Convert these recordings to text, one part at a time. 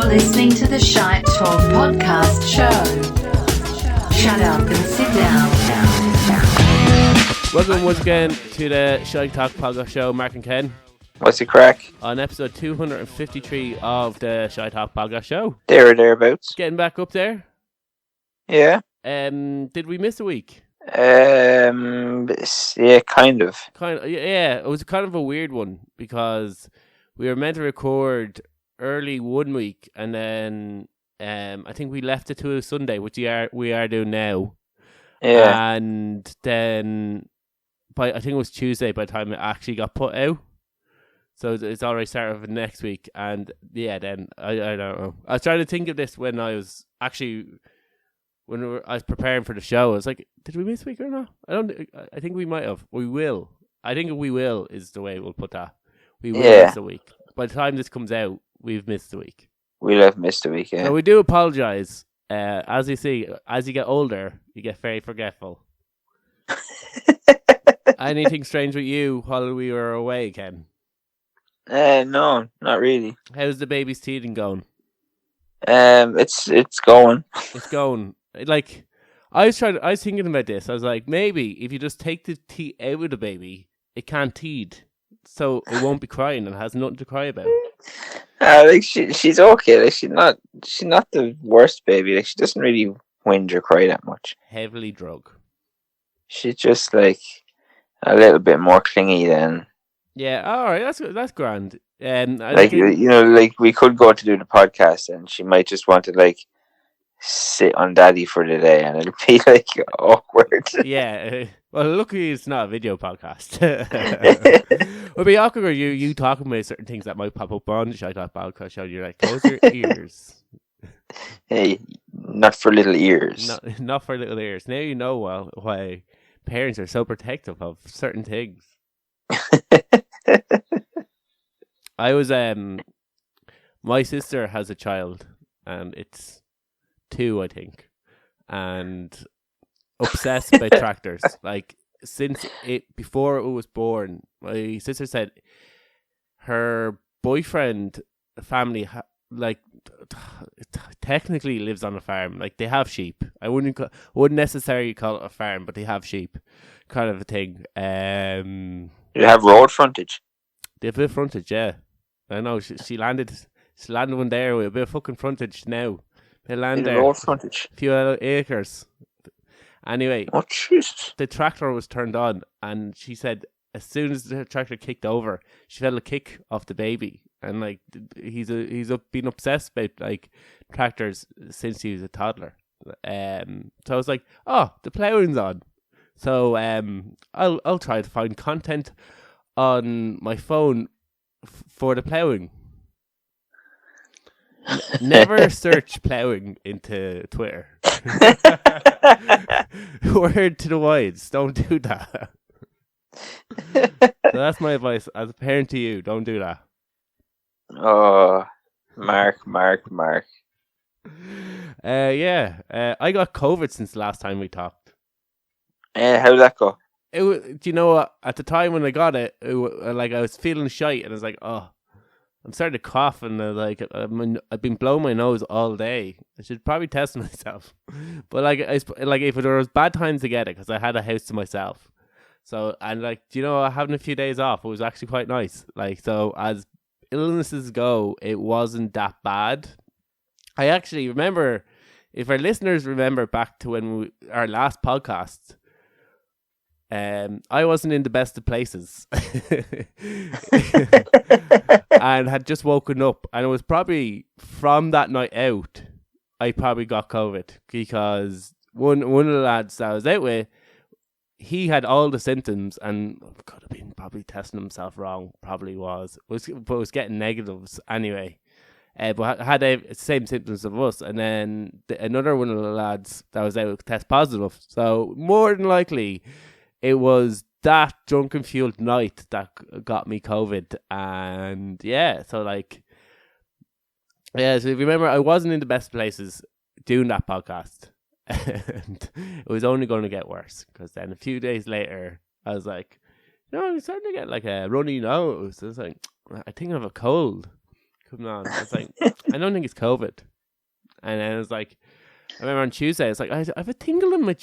listening to the Shite Talk podcast show. Shut up and sit down. Welcome once again to the Shite Talk podcast show. Mark and Ken. What's the crack? On episode 253 of the Shite Talk podcast show. There or thereabouts. Getting back up there. Yeah. Did we miss a week? Yeah, kind of. Yeah, it was kind of a weird one because we were meant to record early one week and then I think we left it to a Sunday, which we are doing now. Yeah. And then I think it was Tuesday by the time it actually got put out. So it's already started for next week. And yeah, then I don't know. I was trying to think of this when I was preparing for the show. I was like, did we miss a week or not? I think we might have. We will. I think we will is the way we'll put that. We will miss a week. By the time this comes out, we've missed a week. We'll have missed a week, yeah. So we do apologise. As you see, as you get older, you get very forgetful. Anything strange with you while we were away, Ken? No, not really. How's the baby's teething going? It's going. It's going. Like, I was thinking about this. I was like, maybe if you just take the teeth out of the baby, it can't teeth, so it won't be crying and has nothing to cry about. Like she's okay. Like she's not the worst baby. Like she doesn't really whinge or cry that much. Heavily drug. She's just like a little bit more clingy than. Yeah, all right, that's grand. Like like we could go to do the podcast, and she might just want to like sit on Daddy for the day, and it'll be like awkward. Yeah. Well, luckily it's not a video podcast. It'll be awkward. You talking about certain things that might pop up on the Shite Talk podcast show. You're like, close your ears. Hey, not for little ears. Not for little ears. Now you know why parents are so protective of certain things. I was my sister has a child, and it's 2, I think, and obsessed about tractors. Like before it was born, my sister said her boyfriend family technically lives on a farm. Like they have sheep. I wouldn't necessarily call it a farm, but they have sheep, kind of a thing. You have road frontage. They have a bit of frontage, yeah. I know she landed one there with a bit of fucking frontage now. They land there. Road frontage. A few acres. Anyway, oh Jesus! The tractor was turned on, and she said as soon as the tractor kicked over, she felt a kick off the baby, and like he's been obsessed about like tractors since he was a toddler. So I was like, oh, the ploughing's on. So I'll try to find content on my phone for the ploughing. Never search ploughing into Twitter. Word to the wise, don't do that. So that's my advice as a parent to you. Don't do that. Oh, Mark. I got COVID since the last time we talked. How did that go? Do you know what? At the time when I got it, like I was feeling shite, and I was like, oh, I'm starting to cough, and I've been blowing my nose all day. I should probably test myself. But like if there was bad times to get it, because I had a house to myself. So, and like, do you know, having a few days off, it was actually quite nice. Like, so as illnesses go, it wasn't that bad. I actually remember, if our listeners remember back to when our last podcast, I wasn't in the best of places and had just woken up, and it was probably from that night out I probably got COVID, because one of the lads that I was out with, he had all the symptoms and could have been probably testing himself wrong, probably was getting negatives anyway, but had the same symptoms of us, and then another one of the lads that was out test positive, so more than likely it was that drunken fueled night that got me COVID. And yeah, so like, yeah, so if you remember, I wasn't in the best places doing that podcast, and it was only going to get worse, because then a few days later I was like, I'm starting to get like a runny nose. I was like, I think I have a cold. coming on. I was like, I don't think it's COVID. And then I was like, I remember on Tuesday, it's like, I have a tingle in my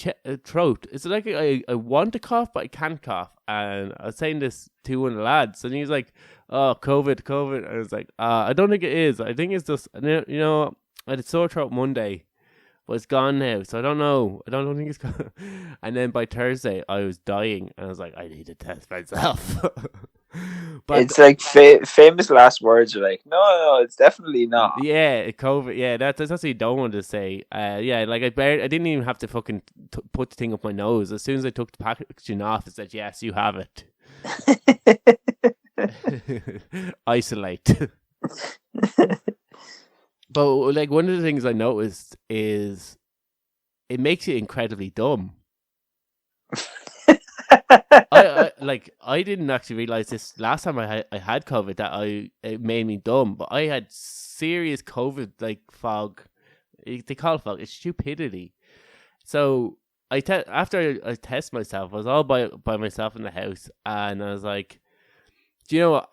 throat. It's like I want to cough, but I can't cough. And I was saying this to one of the lads, and he was like, oh, COVID. And I was like, I don't think it is. I think it's just, you know, I had a sore throat Monday, but it's gone now. So I don't know. I don't think it's gone. And then by Thursday, I was dying. And I was like, I need to test myself. But it's like famous last words are like, no, it's definitely not. Yeah, COVID. Yeah, that's what you don't want to say. Yeah, like I didn't even have to fucking put the thing up my nose. As soon as I took the packaging off, it said, "Yes, you have it." Isolate. But like one of the things I noticed is it makes you incredibly dumb. I didn't actually realize this last time I had COVID that it made me dumb, but I had serious COVID like fog. They call it fog. It's stupidity. So after I test myself, I was all by myself in the house, and I was like, do you know what?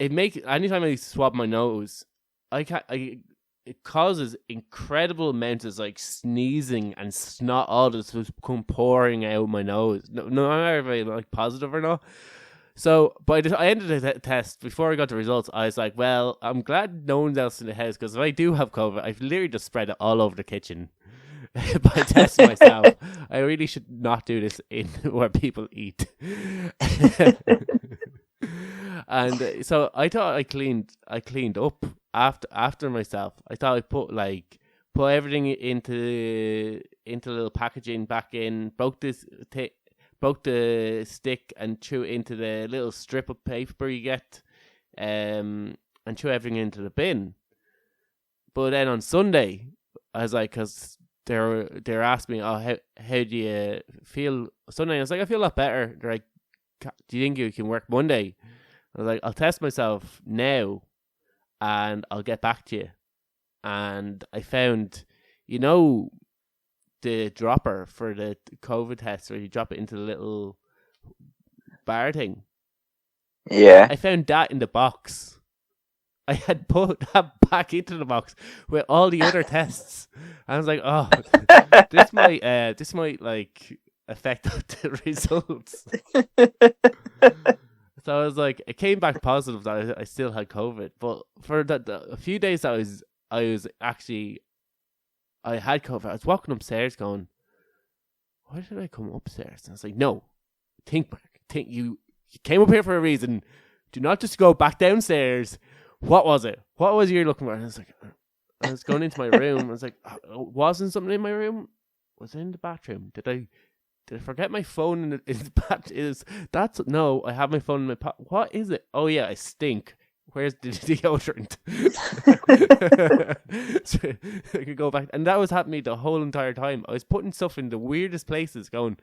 Anytime I swab my nose, it causes incredible amounts of like sneezing and snot, all this was come pouring out my nose. No matter if I'm like positive or not. So, but I ended the test before I got the results. I was like, well, I'm glad no one's else in the house, because if I do have COVID, I've literally just spread it all over the kitchen by testing myself. I really should not do this in where people eat. And so I thought I cleaned up after myself. I thought I put everything into little packaging back in, broke the stick and threw it into the little strip of paper you get, and threw everything into the bin. But then on Sunday, I was like, because they're asking me, oh, how do you feel Sunday? I was like, I feel a lot better. They're like, do you think you can work Monday? I was like, I'll test myself now and I'll get back to you. And I found, you know, the dropper for the COVID test where you drop it into the little bar thing. Yeah. I found that in the box. I had put that back into the box with all the other tests. I was like, oh, this might like affect the results. So I was like, it came back positive that I still had COVID, but for a few days that I had COVID. I was walking upstairs going, why did I come upstairs? And I was like, no, think back. You came up here for a reason. Do not just go back downstairs. What was it? What was you looking for? And I was like, I was going into my room. I was like, wasn't something in my room? Was it in the bathroom? Did I forget my phone in the bath? No, I have my phone in my pocket. What is it? Oh yeah, I stink. Where's the deodorant? So I could go back, and that was happening the whole entire time. I was putting stuff in the weirdest places, going,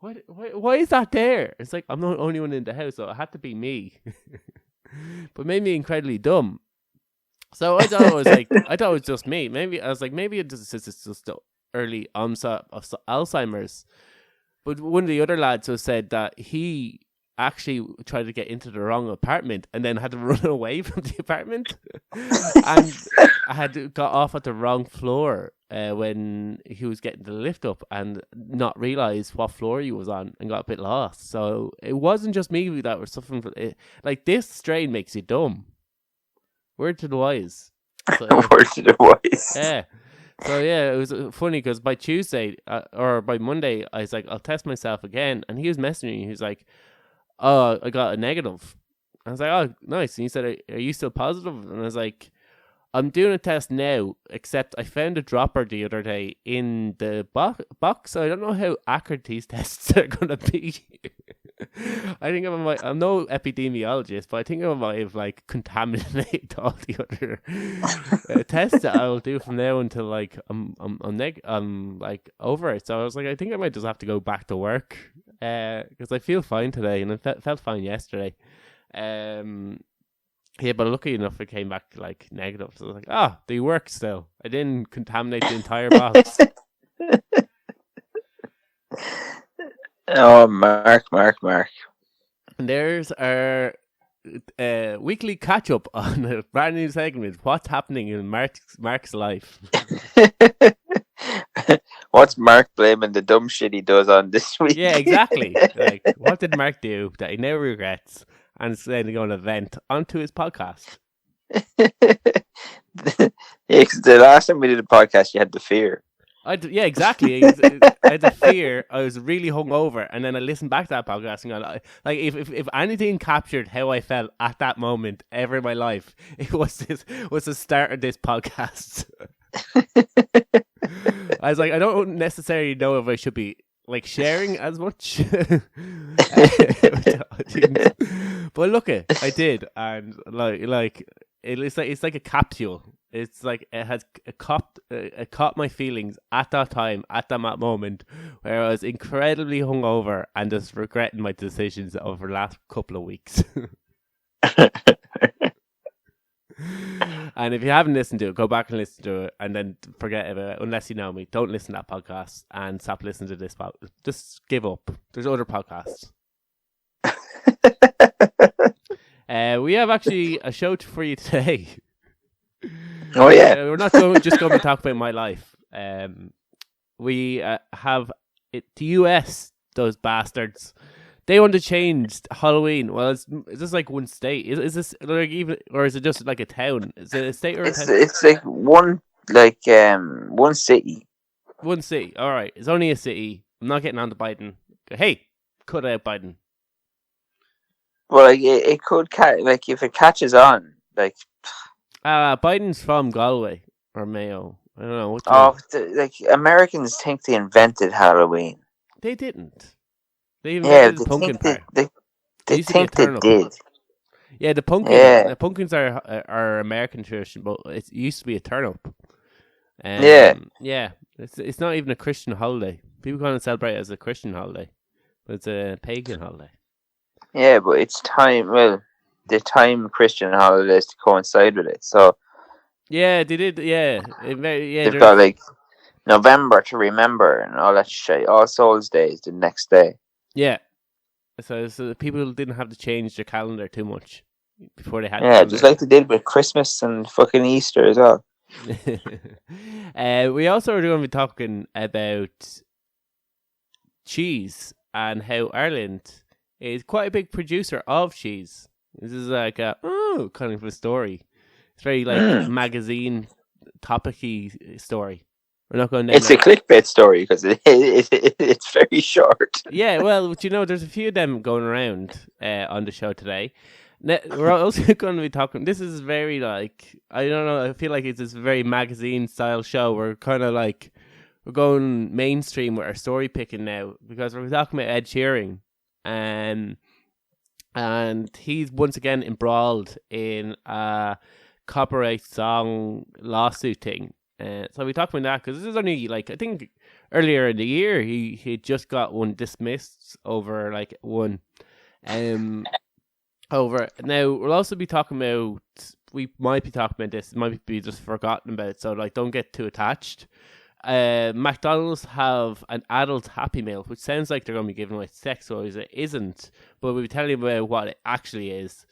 why is that there? It's like I'm not the only one in the house, so it had to be me. But made me incredibly dumb. So I thought it was just me. Maybe it's just the early onset of Alzheimer's. But one of the other lads who said that he actually tried to get into the wrong apartment and then had to run away from the apartment. And I had got off at the wrong floor when he was getting the lift up and not realised what floor he was on and got a bit lost. So it wasn't just me that was suffering from it. Like, this strain makes you dumb. Word to the wise. So, word to the wise. Yeah. So yeah, it was funny because by Tuesday or by Monday, I was like, I'll test myself again. And he was messaging me. He was like, oh, I got a negative. I was like, oh, nice. And he said, are you still positive? And I was like, I'm doing a test now, except I found a dropper the other day in the box. So I don't know how accurate these tests are going to be. I think I'm no epidemiologist, but I think I might have like contaminated all the other tests that I will do from now until like I'm like over it. So I was like, I think I might just have to go back to work because I feel fine today and I felt fine yesterday. Yeah, but lucky enough, it came back like negative. So I was like, they work still. I didn't contaminate the entire box. Oh, Mark. And there's our weekly catch up on a brand new segment. What's happening in Mark's life? What's Mark blaming the dumb shit he does on this week? Yeah, exactly. Like, what did Mark do that he never regrets, and is then going to vent onto his podcast? Yeah, 'cause the last time we did a podcast, you had the fear. Yeah, exactly. I had the fear. I was really hungover, and then I listened back to that podcast and go, like, if anything captured how I felt at that moment ever in my life, it was the start of this podcast. I was like, I don't necessarily know if I should be like sharing as much, but look, I did, and like it's like a capsule. It's like it caught my feelings at that time, at that moment, where I was incredibly hungover and just regretting my decisions over the last couple of weeks. And if you haven't listened to it, go back and listen to it, and then forget about it. Unless you know me, don't listen to that podcast and stop listening to this podcast. Just give up. There's other podcasts. We have actually a show for you today. Oh yeah, we're not just going to talk about my life. We have it. The US, those bastards. They want to change Halloween. Well, is this like one state? Is this like even, or is it just like a town? Is it a state or a town? It's like one city. One city. All right, it's only a city. I'm not getting on to Biden. Hey, cut out Biden. Well, like it could like if it catches on, like. Biden's from Galway or Mayo. I don't know. Like Americans think they invented Halloween. They didn't. They invented the pumpkin pie. They think they did. Yeah, the pumpkin. Yeah. The pumpkins are American tradition, but it used to be a turnip. Yeah. It's not even a Christian holiday. People can't celebrate it as a Christian holiday, but it's a pagan holiday. Yeah, but it's time. Well, they time Christian holidays to coincide with it. So yeah, they did. Yeah, they've got like November to remember and all that shit. All Souls Day is the next day. Yeah, so people didn't have to change their calendar too much before they had. Yeah, just like they did with Christmas and fucking Easter as well. We also are going to be talking about cheese and how Ireland is quite a big producer of cheese. This is like a kind of a story. It's very like magazine topic-y story. We're not going. It's a clickbait story because it's very short. Yeah, well, but there's a few of them going around on the show today. We're also going to be talking. This is very like, I don't know. I feel like it's this very magazine style show. We're kind of like we're going mainstream with our story picking now because we're talking about Ed Sheeran, and he's once again embroiled in a copyright song lawsuit thing. So we talked about that because this is only like I think earlier in the year he just got one dismissed over like one over. Now we'll also be talking about, we might be talking about this, it might be just forgotten about, so like don't get too attached. McDonald's have an adult Happy Meal, which sounds like they're going to be giving away sex toys. It isn't, but we'll be telling you about what it actually is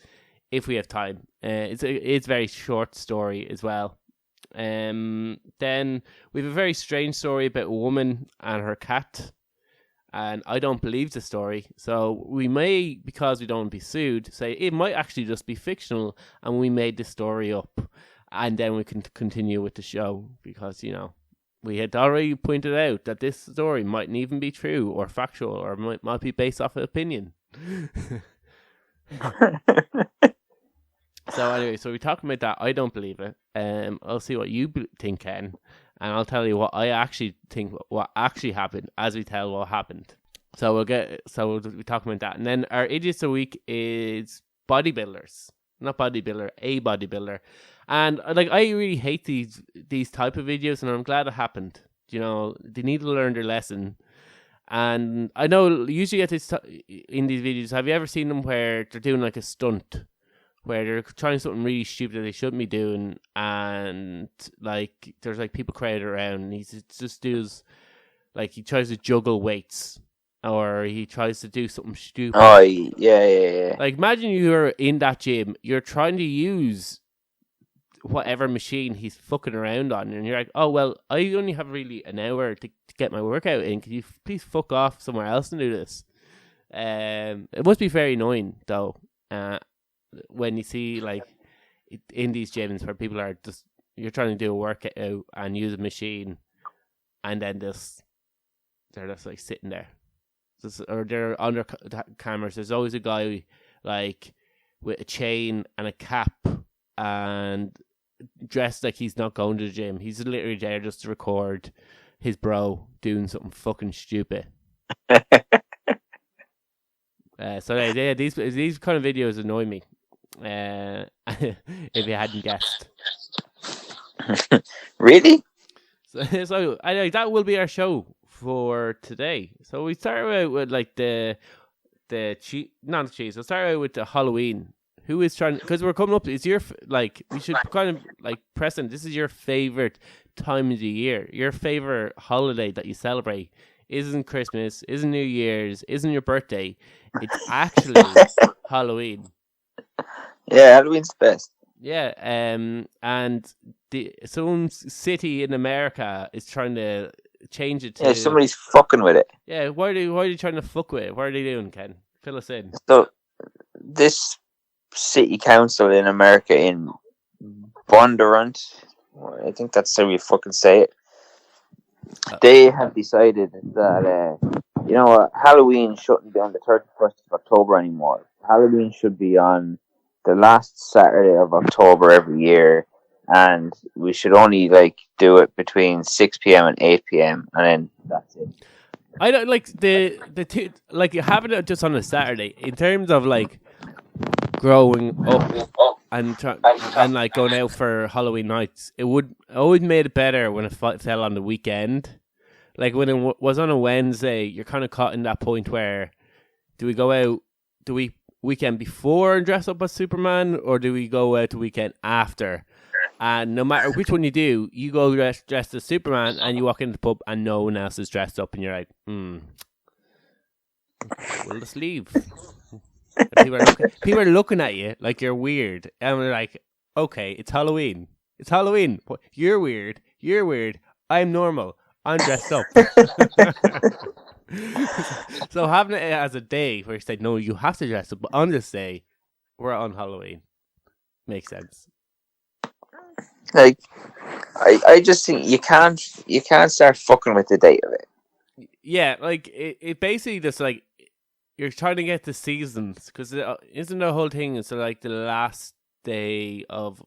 if we have time. It's a very short story as well. Then we have a very strange story about a woman and her cat, and I don't believe the story, so we may, because we don't want to be sued, say it might actually just be fictional and we made the story up, and then we can continue with the show because we had already pointed out that this story mightn't even be true or factual or might be based off of opinion. So anyway, so we're talking about that. I don't believe it. I'll see what you think, Ken, and I'll tell you what I actually think, what actually happened as we tell what happened. So we'll be talking about that, and then our idiots of the week is bodybuilders, not bodybuilder, a bodybuilder, and like I really hate these type of videos, and I'm glad it happened. They need to learn their lesson. And I know usually in these videos, have you ever seen them where they're doing like a stunt? Where they're trying something really stupid that they shouldn't be doing, and like there's like people crowded around, and he just does like he tries to juggle weights, or he tries to do something stupid. Oh, yeah. Like, imagine you're in that gym, you're trying to use whatever machine he's fucking around on, and you're like, oh, well, I only have really an hour to get my workout in. Can you please fuck off somewhere else and do this? It must be very annoying, though, when you see, like, in these gyms where people are just, you're trying to do a workout and use a machine, and then they're just, like, sitting there. Or they're under cameras. There's always a guy, like, with a chain and a cap and dressed like he's not going to the gym. He's literally there just to record his bro doing something fucking stupid. So yeah, these kind of videos annoy me. If you hadn't guessed. Really? So I like that will be our show for today. So we start out with like not the cheese. We'll start out with the Halloween. Who is trying? Because we're coming up. It's your like we should kind of like Preston. This is your favorite time of the year. Your favorite holiday that you celebrate isn't Christmas, isn't New Year's, isn't your birthday. It's actually Halloween. Yeah, Halloween's the best. Yeah, and some city in America is trying to change it to. Yeah, somebody's fucking with it. Yeah, why are you trying to fuck with it? What are they doing, Ken? Fill us in. So, this city council in America in Bondurant, I think that's how you fucking say it. They have decided that Halloween shouldn't be on the 31st of October anymore. Halloween should be on the last Saturday of October every year, and we should only like do it between 6 p.m. and 8 p.m. and then that's it. I don't like the two, like having it just on a Saturday in terms of like growing up and like going out for Halloween nights. It would always made it better when it fell on the weekend. Like when it was on a Wednesday, you're kind of caught in that point where do we go out? Do we weekend before and dress up as Superman, or do we go out the weekend after? And no matter which one you do, you go dressed as Superman and you walk into the pub and no one else is dressed up and you're like, we'll just leave. People are looking at you like you're weird. And we're like, okay, it's Halloween. It's Halloween. You're weird. You're weird. I'm normal. I'm dressed up. So having it as a day where you say, no, you have to dress up, but on this day, we're on Halloween. Makes sense. Like, I just think you can't start fucking with the date of it. Yeah, like it basically just like you're trying to get the seasons because isn't the whole thing? It's like the last day of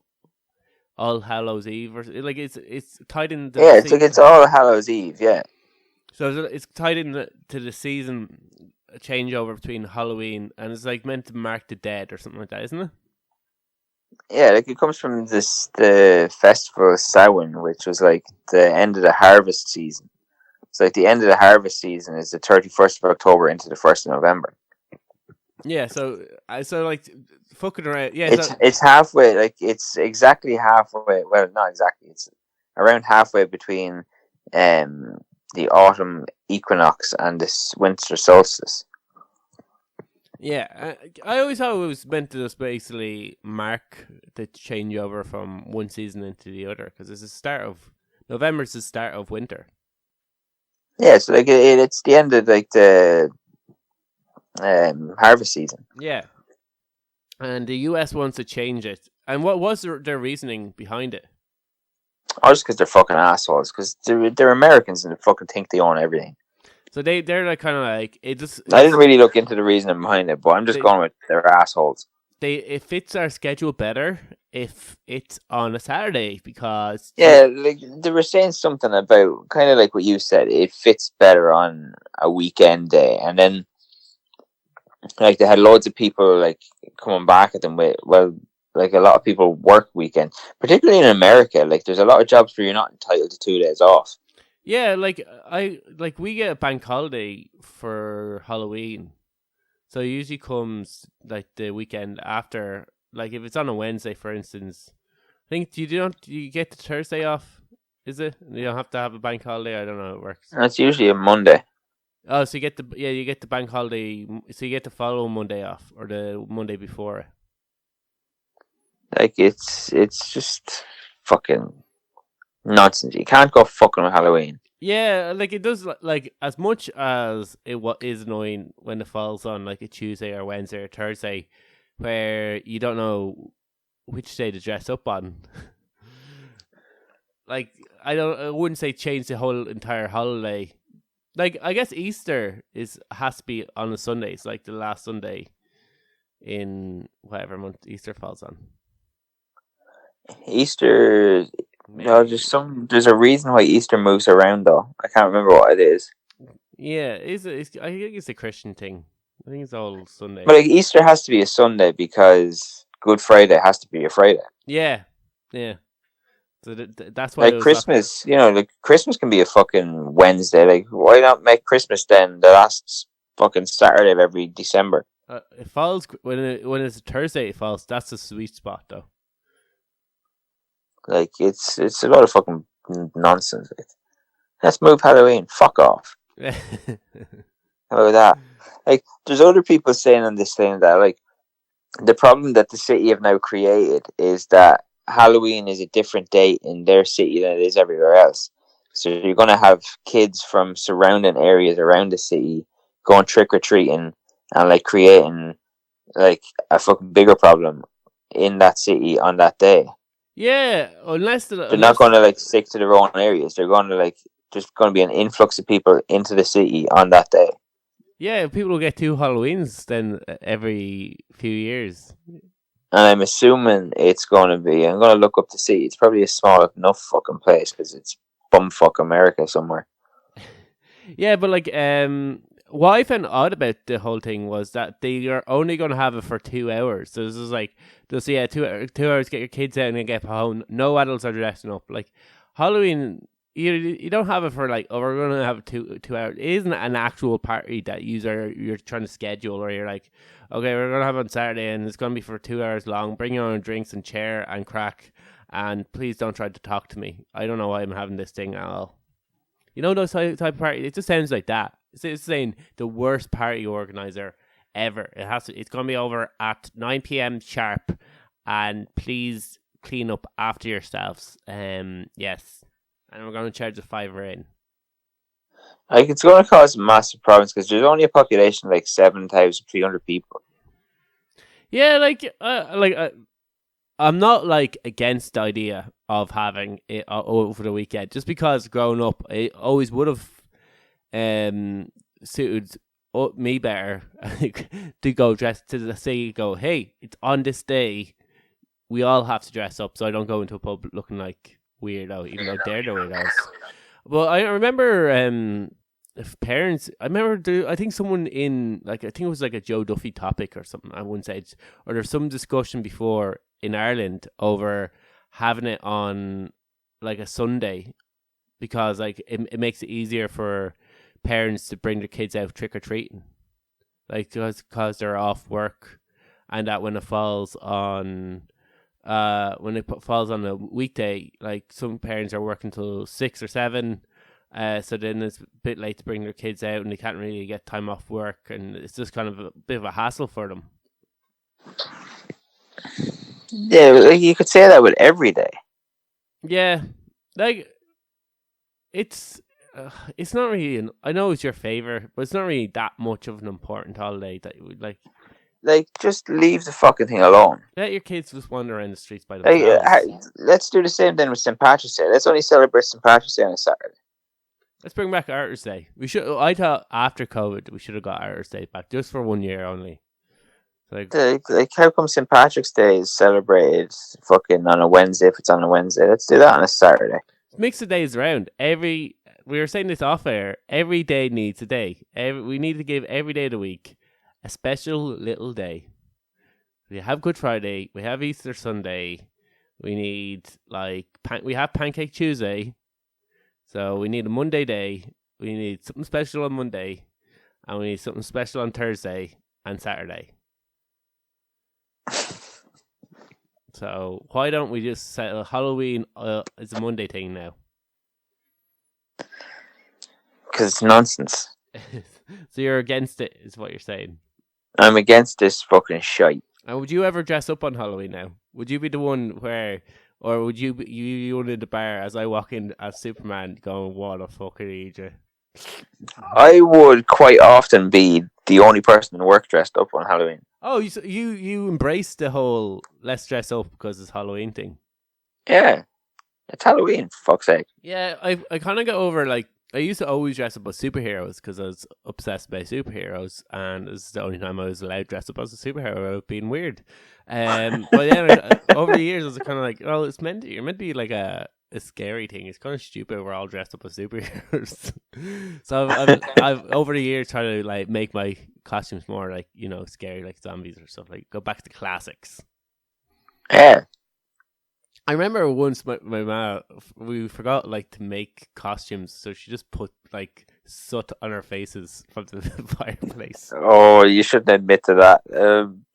All Hallows Eve, or like it's tied in. It's like it's All Hallows Eve, yeah. So it's tied in to the season changeover between Halloween and it's like meant to mark the dead or something like that, isn't it? Yeah, like it comes from the festival of Samhain, which was like the end of the harvest season. So like the end of the harvest season is the 31st of October into the 1st of November. Yeah, so like fucking around. Yeah, it's halfway. Like it's exactly halfway. Well, not exactly. It's around halfway between the autumn equinox and this winter solstice. Yeah, I always thought it was meant to just basically mark the changeover from one season into the other because it's the start of November's the start of winter. Yeah, so like it's the end of like the harvest season. Yeah, and the US wants to change it. And what was their reasoning behind it? Oh, just because they're fucking assholes. Because they're Americans and they fucking think they own everything. So they're like kind of like it just. I didn't really look into the reasoning behind it, but I'm just going with they're assholes. It fits our schedule better if it's on a Saturday because like they were saying something about kind of like what you said. It fits better on a weekend day, and then like they had loads of people like coming back at them with like a lot of people work weekend, particularly in America. Like there's a lot of jobs where you're not entitled to 2 days off. Yeah, like we get a bank holiday for Halloween, so it usually comes like the weekend after. Like if it's on a Wednesday, for instance, I think do you get the Thursday off? Is it? You don't have to have a bank holiday. I don't know how it works. It's usually a Monday. Oh, so you get the bank holiday. So you get the following Monday off, or the Monday before it. Like it's just fucking nonsense. You can't go fucking with Halloween. Yeah, like it does. Like as much as is annoying when it falls on like a Tuesday or Wednesday or Thursday, where you don't know which day to dress up on. Like I wouldn't say change the whole entire holiday. Like I guess Easter has to be on a Sunday. It's like the last Sunday in whatever month Easter falls on. Easter, Maybe. no, there's a reason why Easter moves around though. I can't remember what it is. Yeah, I think it's a Christian thing. I think it's all Sunday. But like Easter has to be a Sunday because Good Friday has to be a Friday. Yeah. So that's why Like Christmas, like Christmas can be a fucking Wednesday. Like, why not make Christmas then the last fucking Saturday of every December? It falls when it's a Thursday. It falls. That's the sweet spot, though. Like, it's a lot of fucking nonsense. Like, let's move Halloween. Fuck off. How about that? Like, there's other people saying on this thing that like the problem that the city have now created is that Halloween is a different date in their city than it is everywhere else. So you're going to have kids from surrounding areas around the city going trick or treating and like creating like a fucking bigger problem in that city on that day. Yeah, unless they're not going to like stick to their own areas. They're going to like just going to be an influx of people into the city on that day. Yeah, people will get 2 Halloweens then every few years. And I'm assuming it's going to be. I'm going to look up to see. It's probably a small enough fucking place because it's bumfuck America somewhere. Yeah, but like, what I found odd about the whole thing was that they are only going to have it for 2 hours. So this is like, just 2 hours, get your kids out and then get home. No adults are dressing up. Like Halloween, you don't have it for like, oh, we're going to have 2 hours. It isn't an actual party that you're trying to schedule, or you're like, okay, we're going to have it on Saturday and it's going to be for 2 hours long. Bring your own drinks and chair and crack, and please don't try to talk to me. I don't know why I'm having this thing at all. You know those type of party? It just sounds like that. It's saying the worst party organizer ever. It's going to be over at 9 p.m. sharp, and please clean up after yourselves. Yes, and we're going to charge a $5 in. Like, it's going to cause massive problems because there's only a population of like 7,300 people. Yeah, I'm not like against the idea of having it over the weekend, just because growing up, it always would have suited me better to go dress to the city. Go, hey, it's on this day, we all have to dress up, so I don't go into a pub looking like weirdo, even though they're the weirdos. Well, I remember parents. I think someone in I think it was like a Joe Duffy topic or something. I wouldn't say, or there's some discussion before in Ireland over having it on like a Sunday because like it makes it easier for parents to bring their kids out trick or treating, like because they're off work, and that when it falls on falls on a weekday, like some parents are working till 6 or 7. So then it's a bit late to bring their kids out, and they can't really get time off work, and it's just kind of a bit of a hassle for them. Yeah, like you could say that with every day. Yeah, like it's not really. I know it's your favorite, but it's not really that much of an important holiday that you would like. Like, just leave the fucking thing alone. Let your kids just wander around the streets by themselves. Like, let's do the same then with St. Patrick's Day. Let's only celebrate St. Patrick's Day on a Saturday. Let's bring back Arthur's Day. I thought after COVID we should have got Arthur's Day back just for 1 year only. Like how come St. Patrick's Day is celebrated fucking on a Wednesday if it's on a Wednesday? Let's do that on a Saturday. Mix the days around. We were saying this off air. Every day needs a day. We need to give every day of the week a special little day. We have Good Friday. We have Easter Sunday. We need we have Pancake Tuesday. So we need a Monday day. We need something special on Monday, and we need something special on Thursday and Saturday. So why don't we just set Halloween as a Monday thing now? Because it's nonsense. So you're against it, is what you're saying. I'm against this fucking shite. And would you ever dress up on Halloween now? Would you be the one where, or would you be you in the bar as I walk in as Superman going, what a fucking idiot? I would quite often be the only person in work dressed up on Halloween. Oh, you embrace the whole let's dress up because it's Halloween thing. Yeah. It's Halloween, for fuck's sake. Yeah, I kind of got over, like, I used to always dress up as superheroes because I was obsessed by superheroes, and this is the only time I was allowed to dress up as a superhero without being weird. But then over the years, I was kind of like, oh, you're meant to be like a scary thing. It's kind of stupid. We're all dressed up as superheroes. So I've over the years tried to like make my costumes more like, you know, scary, like zombies or stuff. Like go back to the classics. Yeah. I remember once my mom, we forgot like to make costumes, so she just put like soot on our faces from the fireplace. Oh, you shouldn't admit to that.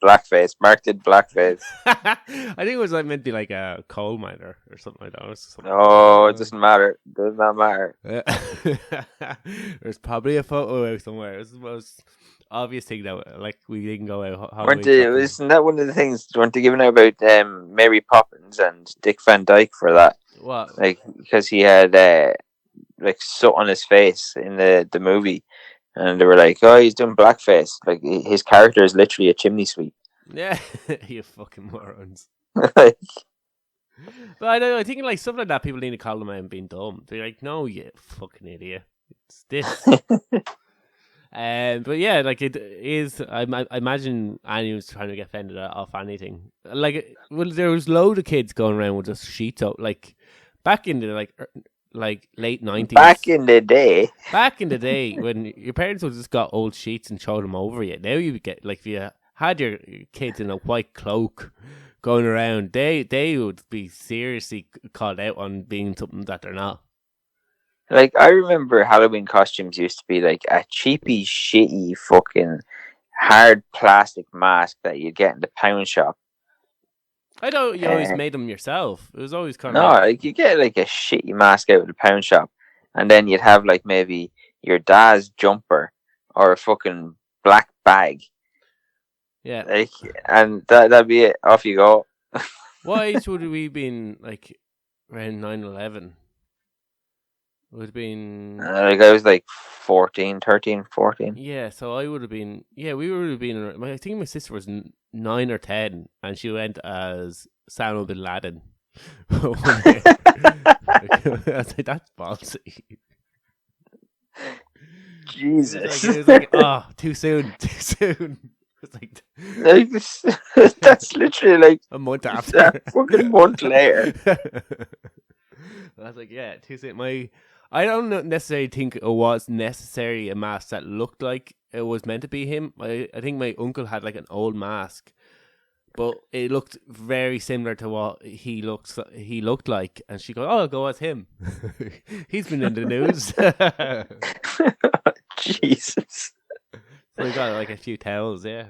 Blackface. Mark did blackface. I think it was like meant to be like a coal miner or something like that. Oh, it doesn't matter. It does not matter. There's probably a photo out somewhere. It was the most obvious thing that like we didn't go out. Isn't that one of the things? Weren't they giving out about Mary Poppins and Dick Van Dyke for that? What? Like because he had like soot on his face in the movie, and they were like, "Oh, he's doing blackface." Like his character is literally a chimney sweep. Yeah, you fucking morons. Like, but I know, I think like stuff like that, people need to call them out and being dumb. They're like, no, you fucking idiot. It's this. But yeah, like it is. I imagine anyone's trying to get offended off anything. Like, well, there was load of kids going around with just sheets out. Like back in the like late 90s. Back in the day, when your parents would just got old sheets and throw them over you. Now you get like if you had your kids in a white cloak going around, they would be seriously called out on being something that they're not. Like, I remember Halloween costumes used to be like a cheapy, shitty, fucking hard plastic mask that you'd get in the pound shop. I know you always made them yourself. It was always kind of... No, like you get like a shitty mask out of the pound shop, and then you'd have like maybe your dad's jumper or a fucking black bag. Yeah. Like, and that'd be it. Off you go. What age would we been, like, around 9/11? Would have been... like, I was like 13, 14. Yeah, so I would have been... Yeah, we would have been... I think my sister was 9 or 10, and she went as Osama bin Laden. I was like, that's ballsy. Jesus. It was like, oh, too soon. It's like that's literally like a month after. A fucking month later. I was like, yeah, too soon. I don't necessarily think it was necessarily a mask that looked like it was meant to be him. I think my uncle had like an old mask, but it looked very similar to what he looked like, and she goes, "Oh, I'll go as him." He's been in the news. Jesus. So we got like a few towels, yeah.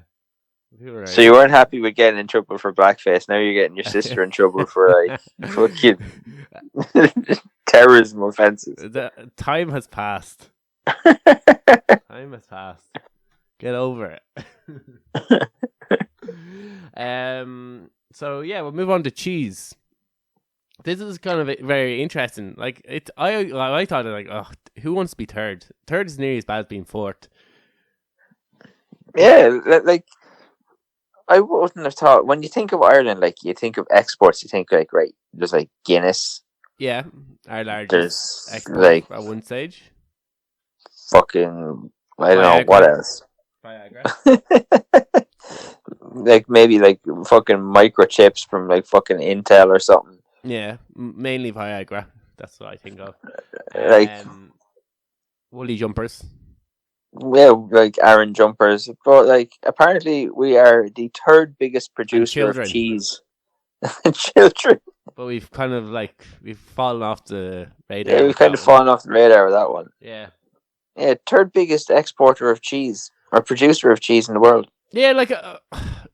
So you weren't happy with getting in trouble for blackface. Now you're getting your sister in trouble for like fucking terrorism offences. The time has passed. Get over it. So yeah, we'll move on to cheese. This is kind of very interesting. Like I thought like, oh, who wants to be third? Third is nearly as bad as being fourth. Yeah, like I wouldn't have thought when you think of Ireland, like you think of exports, you think like right, there's like Guinness. Yeah, our largest export like at one stage. Fucking, I don't know what else. Viagra. Like maybe like fucking microchips from like fucking Intel or something. Yeah, mainly Viagra. That's what I think of. Like woolly jumpers. Well, like Aaron jumpers, but like apparently we are the third biggest producer of cheese. Children. But we've fallen off the radar. Yeah, we've kind of fallen off the radar with that one. Yeah. Yeah, third biggest exporter of cheese or producer of cheese in the world. Yeah, like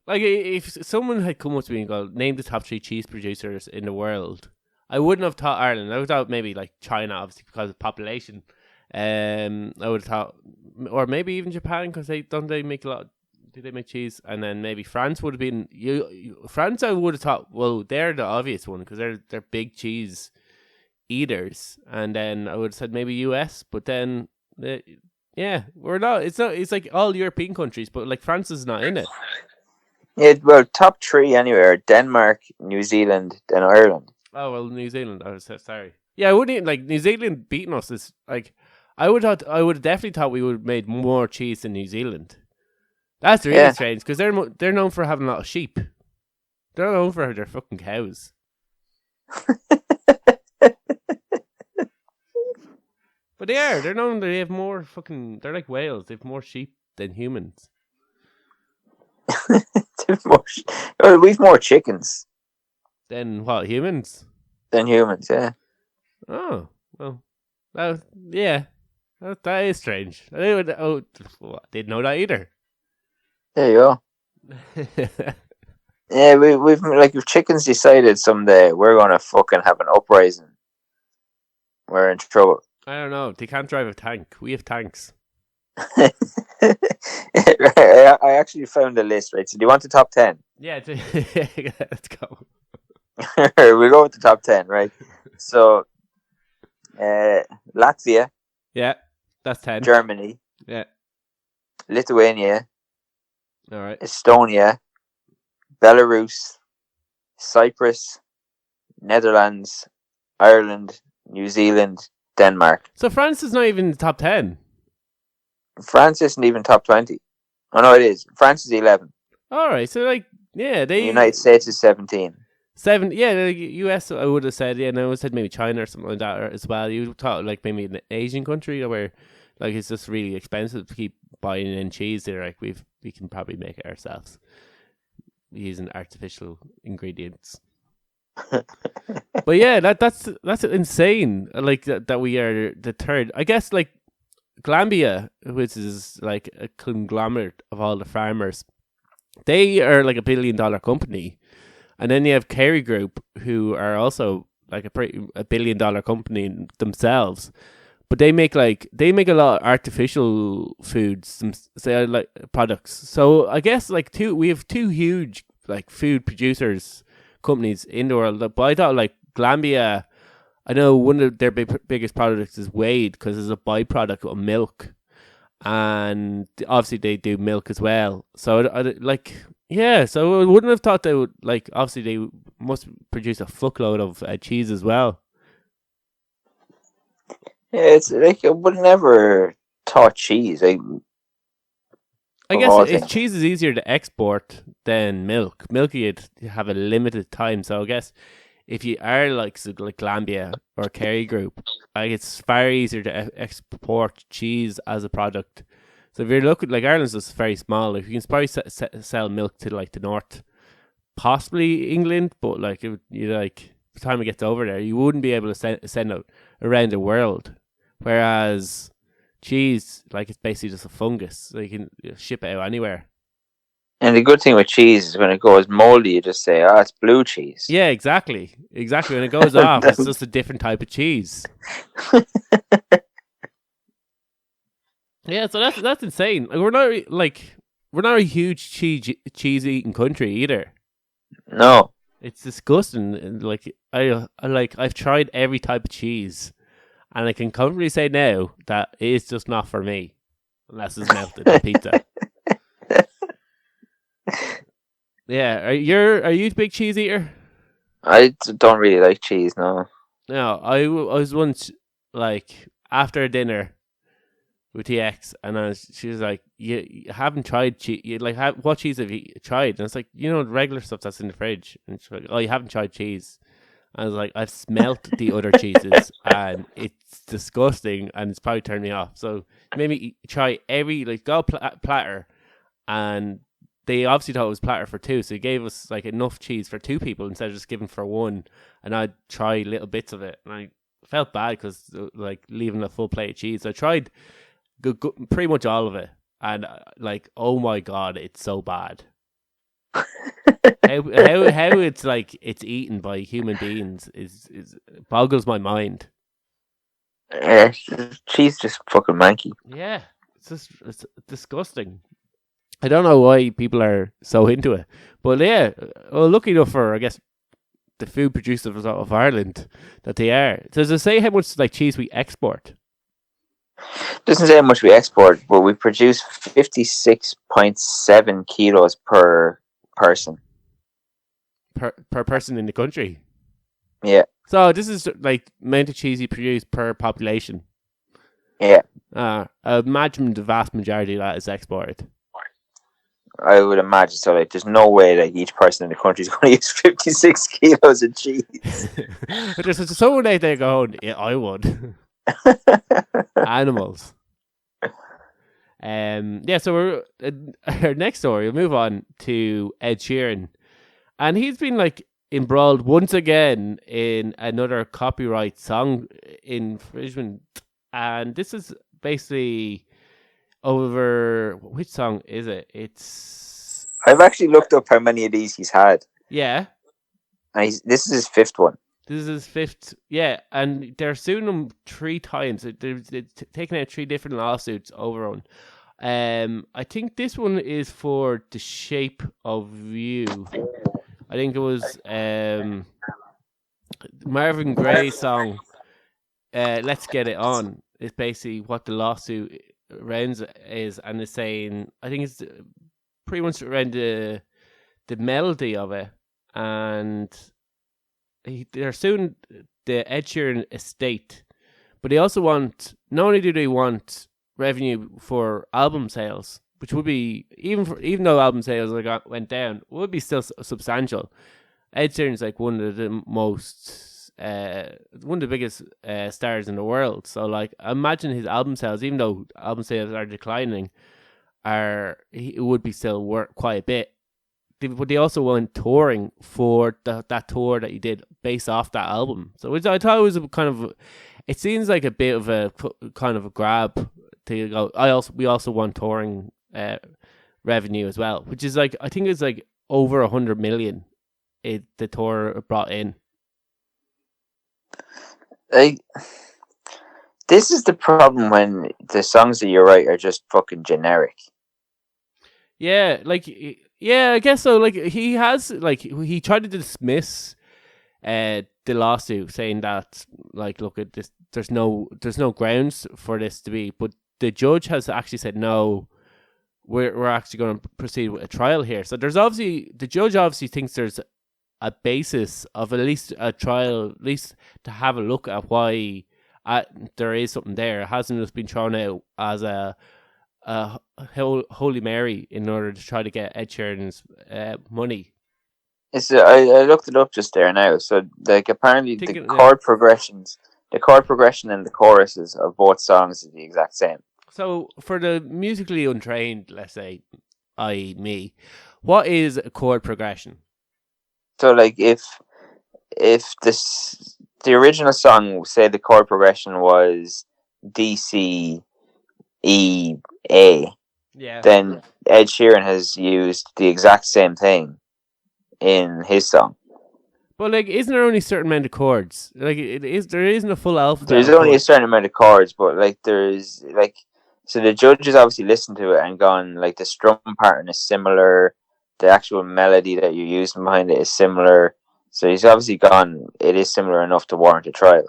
if someone had come up to me and go, name the top 3 cheese producers in the world, I wouldn't have thought Ireland. I would have thought maybe like China, obviously because of population. I would have thought, or maybe even Japan, because they make a lot. Do they make cheese? And then maybe France would have been France. I would have thought, well, they're the obvious one because they're big cheese eaters. And then I would have said maybe US, but then yeah, we're not. It's not. It's like all European countries, but like France is not in it. Yeah, well, top three anyway are Denmark, New Zealand, then Ireland. Oh well, New Zealand. I was so sorry. Yeah, I wouldn't even, like New Zealand beating us. Is like I would have definitely thought we would have made more cheese than New Zealand. That's really strange because they're known for having a lot of sheep. They're known for their fucking cows. But they're known. They have more fucking. They're like whales. They have more sheep than humans. We've more chickens Than what, humans? than humans, yeah. Oh, well, yeah, that is strange. I didn't know that either. There you go. Yeah, we've like if chickens decided someday we're gonna fucking have an uprising, we're in trouble. I don't know. They can't drive a tank. We have tanks. I actually found a list, right? So do you want the top 10? Yeah, let's go. We'll go with the top 10, right? So, Latvia. Yeah, that's 10. Germany. Yeah. Lithuania. All right. Estonia. Belarus. Cyprus. Netherlands. Ireland. New Zealand. Denmark. So France is not even in the top 10. France isn't even top 20. Oh, no, it is. France is 11. All right. So, like, yeah, The United States is 17. 7. Yeah, the US, I would have said, yeah, and I would have said maybe China or something like that as well. You thought, like, maybe an Asian country where, like, it's just really expensive to keep buying in cheese. They're like, we can probably make it ourselves using artificial ingredients. But yeah, that's insane. Like, that we are the third. I guess, like, Glanbia, which is like a conglomerate of all the farmers, they are like $1 billion company, and then you have Kerry Group, who are also like a $1 billion company themselves, but they make a lot of artificial foods, say like products. So I guess like we have two huge like food producers companies in the world. But I thought like Glanbia, I know one of their biggest products is Wade because it's a byproduct of milk, and obviously they do milk as well. So so I wouldn't have thought they would, like, obviously they must produce a fuckload of cheese as well. Yeah, it's like I would never thought cheese. I guess cheese is easier to export than milk. Milk you'd have a limited time, so I guess if you are like Glanbia or Kerry Group, like it's far easier to export cheese as a product. So if you're looking, like, Ireland's just very small. Like, you can probably sell milk to like the north, possibly England, but like by the time it gets over there, you wouldn't be able to send out around the world. Whereas cheese, like, it's basically just a fungus, so you can ship it out anywhere. And the good thing with cheese is when it goes moldy, you just say, "Oh, it's blue cheese." Yeah, exactly. When it goes off, it's just a different type of cheese. Yeah, so that's insane. Like, we're not a huge cheese eating country either. No, it's disgusting. Like I've tried every type of cheese, and I can comfortably say now that it is just not for me, unless it's melted on pizza. Yeah, are you a big cheese eater? I don't really like cheese. No. No, I was once, like, after dinner with the ex, and she was like, "You haven't tried cheese. What cheese have you tried?" And it's like, the regular stuff that's in the fridge. And she's like, "Oh, you haven't tried cheese." And I was like, "I've smelt the other cheeses, and it's disgusting, and it's probably turned me off." So maybe try go platter, and they obviously thought it was platter for two, so they gave us like enough cheese for two people instead of just giving for one. And I'd try little bits of it, and I felt bad because like leaving a full plate of cheese. So I tried pretty much all of it, and like, oh my god, it's so bad. how it's like it's eaten by human beings is boggles my mind. Yeah, she's just fucking manky. Yeah, it's disgusting. I don't know why people are so into it, but yeah, well, lucky enough for I guess the food producers of Ireland that they are. Does it say how much like cheese we export Doesn't say how much we export, but we produce 56.7 kilos per person. per person in the country? Yeah, So this is like amount of cheese you produce per population. yeah. I imagine the vast majority of that is exported. I would imagine so. Like, there's no way that each person in the country is going to use 56 kilos of cheese. But there's someone out there going, yeah, I would. Animals. Yeah, so we're our next story. We'll move on to Ed Sheeran, and he's been like embroiled once again in another copyright song infringement, and this is basically over which song is it? It's I've actually looked up how many of these he's had, yeah. and this is his fifth one. This is his fifth, yeah, and they're suing him 3 times. They're taking out 3 different lawsuits over on. I think this one is for The Shape of You. I think it was Marvin Gaye's song. Let's Get It On is basically what the lawsuit rounds is, and it's saying I think it's pretty much around the melody of it, and they're suing the Ed Sheeran estate, but they also want, not only do they want revenue for album sales, which would be even though album sales went down, would be still substantial. Ed Sheeran's like one of the biggest stars in the world. So like, imagine his album sales, even though album sales are declining, it would be still worth quite a bit. But they also went touring for that tour that he did based off that album. So which I thought was a kind of, it seems like a bit of a kind of a grab to go. We also want touring revenue as well, which is like, I think it's like over 100 million. The tour brought in. Like, this is the problem when the songs that you write are just fucking generic. Yeah, like, yeah, I guess so. Like, he has, like, he tried to dismiss the lawsuit, saying that, like, look at this, there's no grounds for this to be, but the judge has actually said no. We're actually going to proceed with a trial here. So there's obviously, the judge obviously thinks there's a basis of at least a trial, at least to have a look at why there is something there. It hasn't just been thrown out as a Holy Mary in order to try to get Ed Sheeran's money. I looked it up just there now. So like, apparently the chord progression and the choruses of both songs is the exact same. So for the musically untrained, let's say, i.e. me, what is a chord progression? So like, if the original song, say the chord progression was D, C, E, A, yeah, then Ed Sheeran has used the exact same thing in his song. But like, isn't there only a certain amount of chords? Like, there isn't a full alphabet. There's only a certain amount of chords, but like, there's like, so the judges obviously listened to it and gone, like, the strum pattern is similar, the actual melody that you're using behind it is similar. So he's obviously gone, it is similar enough to warrant a trial.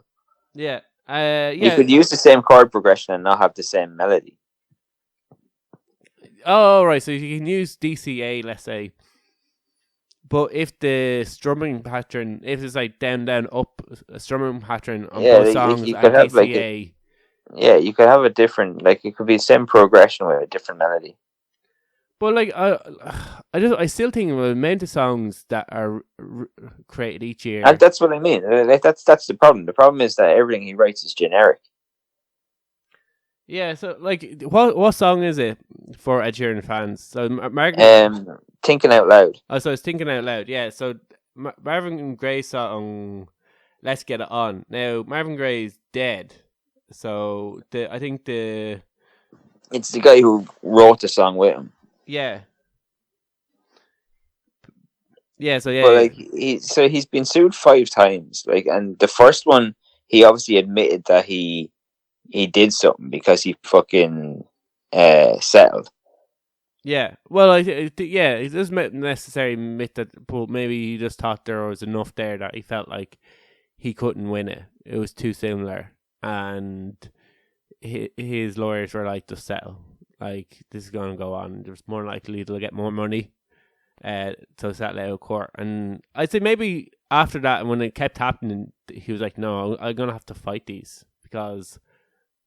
Yeah. Yeah. You could use the same chord progression and not have the same melody. Oh, right. So you can use DCA, let's say. But if the strumming pattern, if it's like down, down, up, a strumming pattern on both songs you and could have DCA. You could have a different, like, it could be the same progression with a different melody. But like, I still think of the amount of songs that are created each year. And that's what I mean. Like, that's the problem. The problem is that everything he writes is generic. Yeah. So like, what song is it for Ed Sheeran fans? So Thinking Out Loud. Oh, so it's Thinking Out Loud. Yeah. So Marvin Gaye's song, Let's Get It On. Now Marvin Gaye's dead. So I think it's the guy who wrote the song with him. Yeah. Yeah. So yeah. But like, he's been sued 5 times. Like, and the first one, he obviously admitted that he he did something because he fucking settled. Yeah, well, yeah, it doesn't necessarily admit that, but maybe he just thought there was enough there that he felt like he couldn't win it. It was too similar, and his lawyers were like, just settle. Like, this is going to go on. There's more likely they'll get more money. So settle out of court. And I'd say maybe after that, when it kept happening, he was like, no, I'm going to have to fight these because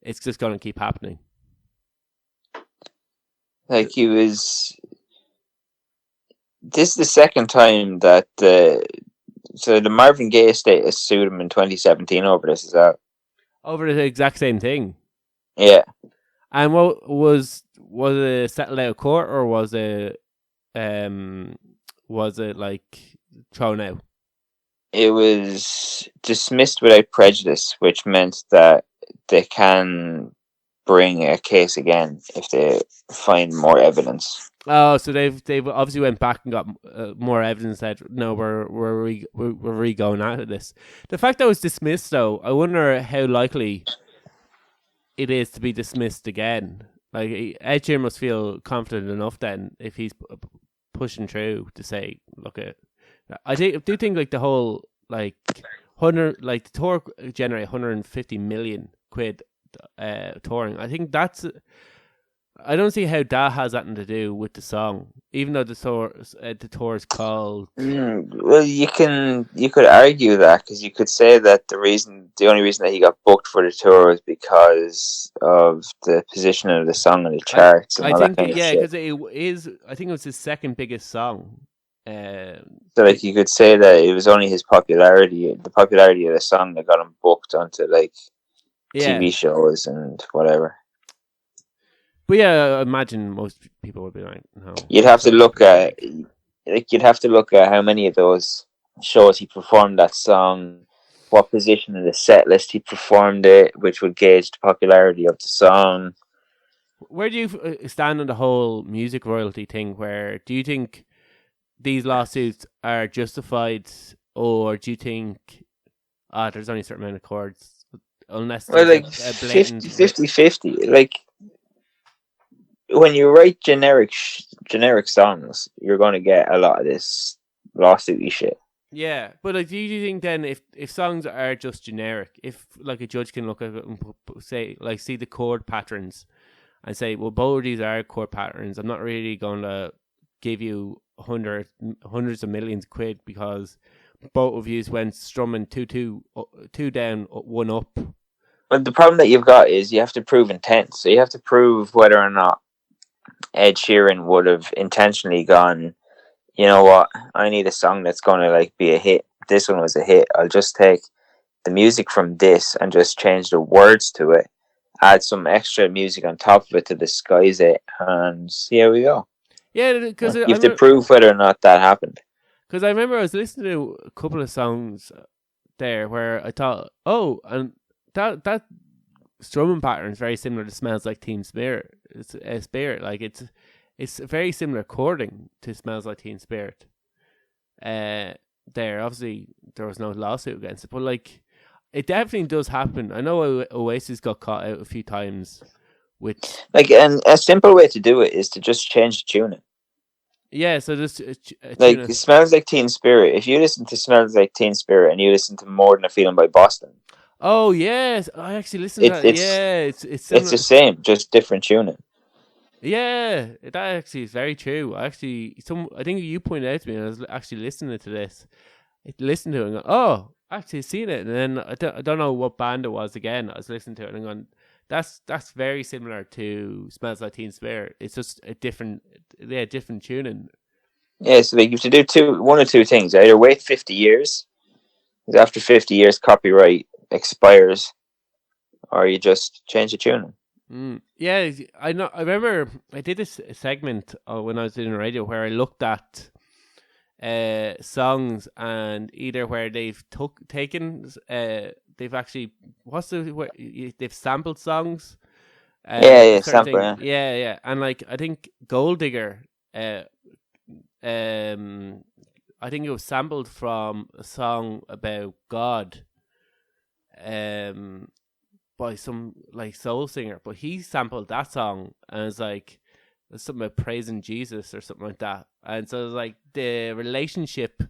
it's just going to keep happening. Like, he was... This is the second time that the Marvin Gaye estate has sued him in 2017 over this as well. Over the exact same thing? Yeah. And what was it settled out of court, or was it like thrown out? It was dismissed without prejudice, which meant that they can bring a case again if they find more evidence. Oh, so they've obviously went back and got more evidence that no, we're re-going out of this. The fact that it was dismissed, though, I wonder how likely it is to be dismissed again. Like, Ed Sheeran must feel confident enough then if he's pushing through to say, look at. I do think like the whole like the tour generate 150 million quid touring. I think that's. I don't see how that has anything to do with the song, even though the tour is called. Well, you could argue that, because you could say that the only reason that he got booked for the tour was because of the position of the song on the charts and all that kind of shit. Because it is. I think it was his second biggest song. So, like, you could say that it was only his popularity, the popularity of the song, that got him booked onto like TV shows and whatever. But yeah, I imagine most people would be like, no. You'd have to look at how many of those shows he performed that song, what position in the set list he performed it, which would gauge the popularity of the song. Where do you stand on the whole music royalty thing? Where do you think these lawsuits are justified, or do you think there's only a certain amount of chords, unless there's like a blatant 50-50. Like, when you write generic songs, you're going to get a lot of this lawsuity shit. Yeah, but like, do you think then if songs are just generic, if like a judge can look at it and say, like, see the chord patterns and say, well, both of these are chord patterns, I'm not really going to give you hundreds of millions of quid because both of you went strumming two down, one up. But the problem that you've got is you have to prove intent. So you have to prove whether or not Ed Sheeran would have intentionally gone, you know what, I need a song that's going to like be a hit. This one was a hit. I'll just take the music from this and just change the words to it, add some extra music on top of it to disguise it, and see how we go. Yeah, because you have to prove whether or not that happened. Because I remember I was listening to a couple of songs there where I thought, oh, and that strumming pattern is very similar to "Smells Like Teen Spirit." It's a Spirit, like it's a very similar chording to "Smells Like Teen Spirit." There, obviously, there was no lawsuit against it, but like, it definitely does happen. I know Oasis got caught out a few times with like, and a simple way to do it is to just change the tuning. Yeah, so just like, it Smells Like Teen Spirit. If you listen to "Smells Like Teen Spirit" and you listen to "More Than a Feeling" by Boston. Oh yes, I actually listened to that. It's the same, just different tuning. Yeah, that actually is very true. I think you pointed out to me, and I was actually listening to this. I listened to it and go, oh, actually seen it, and then I don't know what band it was again. I was listening to it and going, that's very similar to "Smells Like Teen Spirit." It's just a different tuning. Yeah, so like, you have to do one or two things. Either wait 50 years, because after 50 years copyright expires, or you just change the tuning. Yeah, I know. I remember I did this segment when I was doing radio where I looked at songs and either where they've taken they've actually they've sampled songs. Sample. Yeah, and like I think Gold Digger, I think it was sampled from a song about God. But by some like soul singer, but he sampled that song and it's like something about praising Jesus or something like that. And so it was like the relationship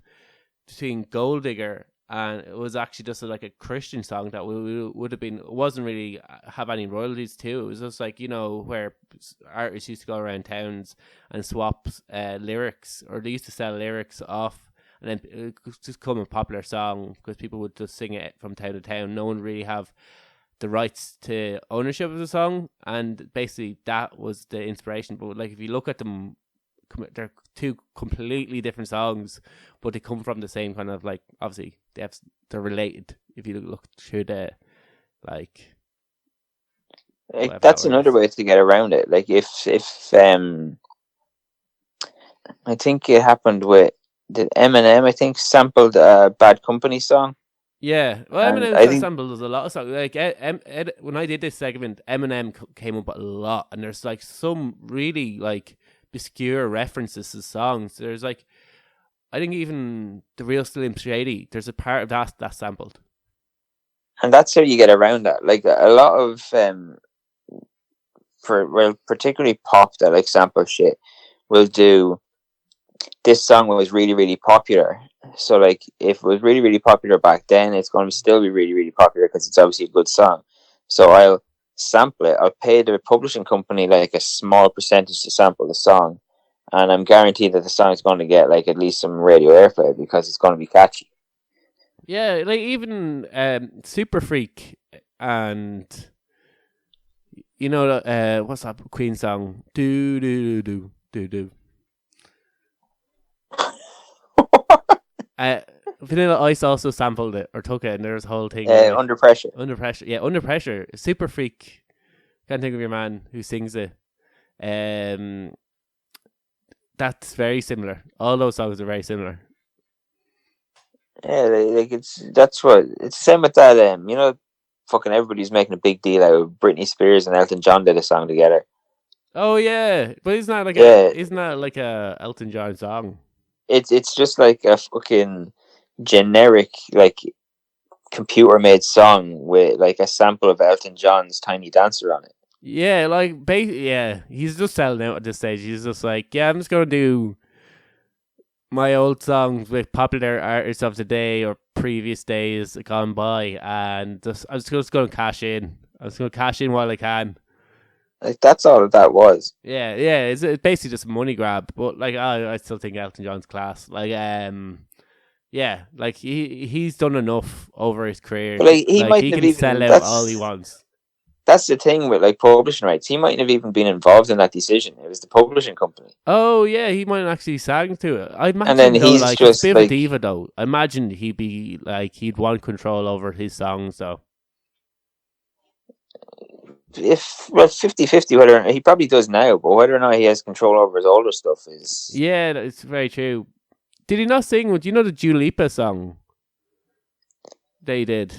between Gold Digger and it was actually just like a Christian song that would have been, wasn't really have any royalties to. It was just like, you know, where artists used to go around towns and swap lyrics, or they used to sell lyrics off, and then it would just become a popular song because people would just sing it from town to town. No one really have the rights to ownership of the song, and basically that was the inspiration. But like if you look at them, they're two completely different songs, but they come from the same kind of like, obviously they're related if you look through the like that's another way to get around it. Like if I think it happened with, did Eminem, I think, sampled a Bad Company song. Yeah, well, And Eminem sampled a lot of songs. Like when I did this segment, Eminem came up a lot, and there's like some really like obscure references to songs. There's like, I think even the real Slim Shady, there's a part of that's sampled. And that's how you get around that. Like a lot of particularly pop that like sample shit will do. This song was really, really popular. So like if it was really, really popular back then, it's going to still be really, really popular because it's obviously a good song. So I'll sample it. I'll pay the publishing company like a small percentage to sample the song, and I'm guaranteed that the song is going to get like at least some radio airplay because it's going to be catchy. Yeah, like even Super Freak and you know what's that Queen song? Do do do do do. Vanilla Ice also sampled it or took it, and there's a whole thing. Like, Under Pressure. Under Pressure. Yeah, Under Pressure. Super Freak. Can't think of your man who sings it. That's very similar. All those songs are very similar. Yeah, like it's the same with that. You know, fucking everybody's making a big deal out of Britney Spears and Elton John did a song together. Oh yeah, but isn't that like a Elton John song? It's just like a fucking generic like computer made song with like a sample of Elton John's Tiny Dancer on it. Yeah, like he's just selling out at this stage. He's just like, yeah, I'm just gonna do my old songs with popular artists of today or previous days gone by, and I'm just going to cash in. I'm just going to cash in while I can. Like that's all that was. Yeah. It's basically just a money grab, but like I still think Elton John's class. Like yeah, like he's done enough over his career. But like he can sell out all he wants. That's the thing with like publishing rights. He mightn't have even been involved in that decision. It was the publishing company. Oh yeah, he might have actually sang to it. I imagine, and then he's like just a bit like of a diva though. I imagine he'd want control over his songs though. If 50-50 whether he probably does now, but whether or not he has control over his older stuff is it's very true. Did he not sing? Do you know the Dua Lipa song? They did.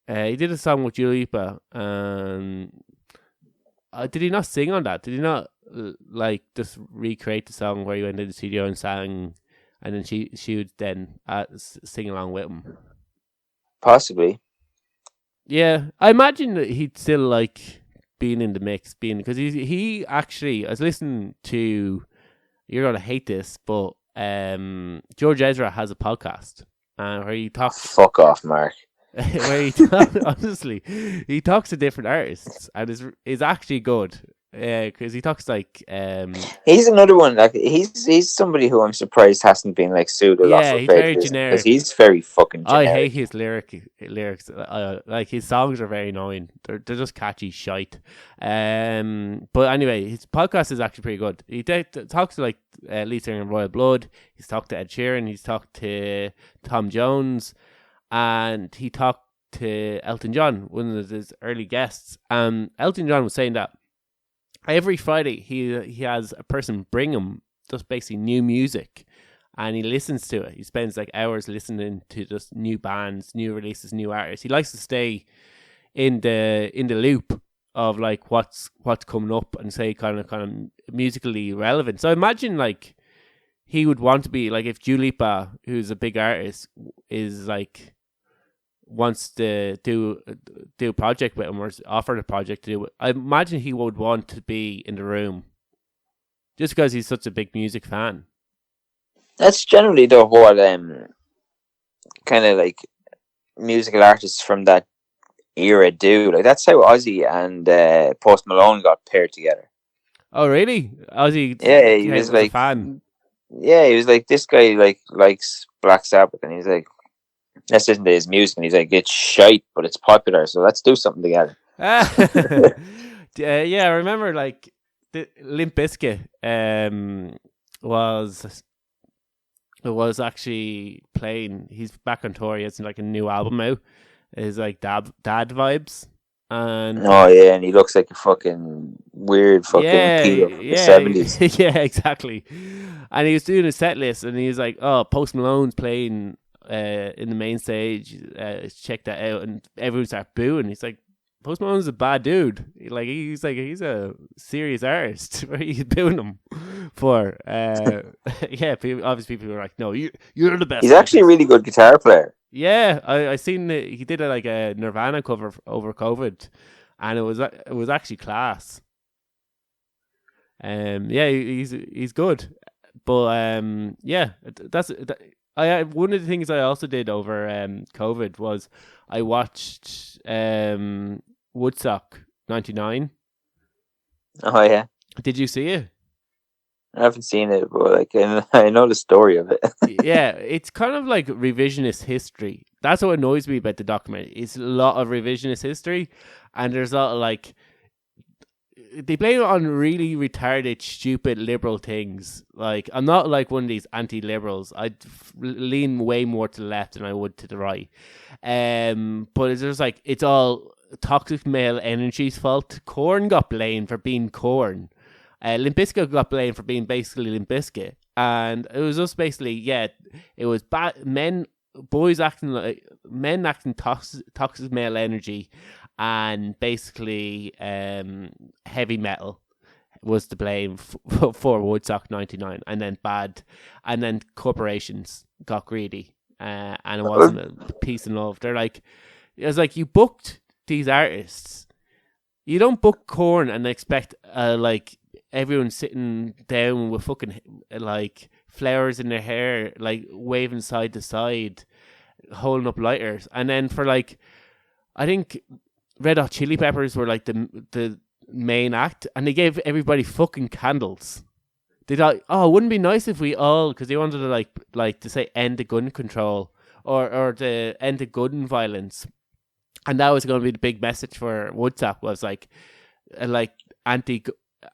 He did a song with Dua Lipa, and did he not sing on that? Did he not like just recreate the song where he went into the studio and sang, and then she would then sing along with him? Possibly. Yeah, I imagine that he'd still like being in the mix, because he actually, I was listening to, you're gonna hate this, but George Ezra has a podcast where he talks. Fuck off, Mark. Where he honestly, he talks to different artists and is actually good. Because he talks like he's another one. Like he's somebody who I'm surprised hasn't been like sued a lot for he's very generic because he's very fucking generic. I hate his lyrics. Like his songs are very annoying. They're just catchy shite. But anyway, his podcast is actually pretty good. He talks to like lead singer in Royal Blood. He's talked to Ed Sheeran. He's talked to Tom Jones. And he talked to Elton John, one of his early guests. Elton John was saying that every Friday he has a person bring him just basically new music, and he listens to it. He spends like hours listening to just new bands, new releases, new artists. He likes to stay in the loop of like what's coming up and say kind of musically relevant. So imagine like he would want to be like if Dua Lipa, who's a big artist, is like wants to do a project with him or offered a project to do it, I imagine he would want to be in the room just because he's such a big music fan. That's generally the whole kind of like musical artists from that era do. Like that's how Ozzy and Post Malone got paired together. Oh, really? Ozzy Yeah, he was was a fan. Yeah, he was like, this guy likes Black Sabbath, and he's like, let's listen to his music, and he's like, it's shite, but it's popular, so let's do something together. Yeah, I remember like the Limp Bizkit was actually playing. He's back on tour. He has like a new album out. It's like dad vibes. And oh yeah, and he looks like a fucking weird fucking pedo from the 70s. Yeah, exactly. And he was doing a set list, and he was like, "Oh, Post Malone's playing in the main stage. Check that out." And everyone started booing. He's like, "Post Malone's a bad dude. He's a serious artist. What are you booing him for?" Yeah, obviously people were like, "No, you're the best." He's actually a really good guitar player. Yeah, I seen he did like a Nirvana cover over COVID, and it was actually class. Yeah, he's good, but yeah, one of the things I also did over COVID was I watched Woodstock '99. Oh yeah, did you see it? I haven't seen it, but like I know the story of it. Yeah, it's kind of like revisionist history. That's what annoys me about the documentary. It's a lot of revisionist history, and there's a lot of like they blame it on really retarded, stupid liberal things. Like I'm not like one of these anti-liberals. I lean way more to the left than I would to the right. But it's just like it's all toxic male energy's fault. Korn got blamed for being Korn. Limp Bizkit got blamed for being basically Limp Bizkit, and it was just basically it was men acting toxic male energy, and basically heavy metal was to blame for Woodstock '99, and then corporations got greedy, and it wasn't peace and love. It was like you booked these artists. You don't book Korn and expect like everyone sitting down with fucking like flowers in their hair, like waving side to side, holding up lighters. And then for like, I think Red Hot Chili Peppers were like the main act, and they gave everybody fucking candles. They thought, oh, wouldn't it be nice if we all, because they wanted to like to say end the gun control or to end the gun violence. And that was going to be the big message for Woodstock, was like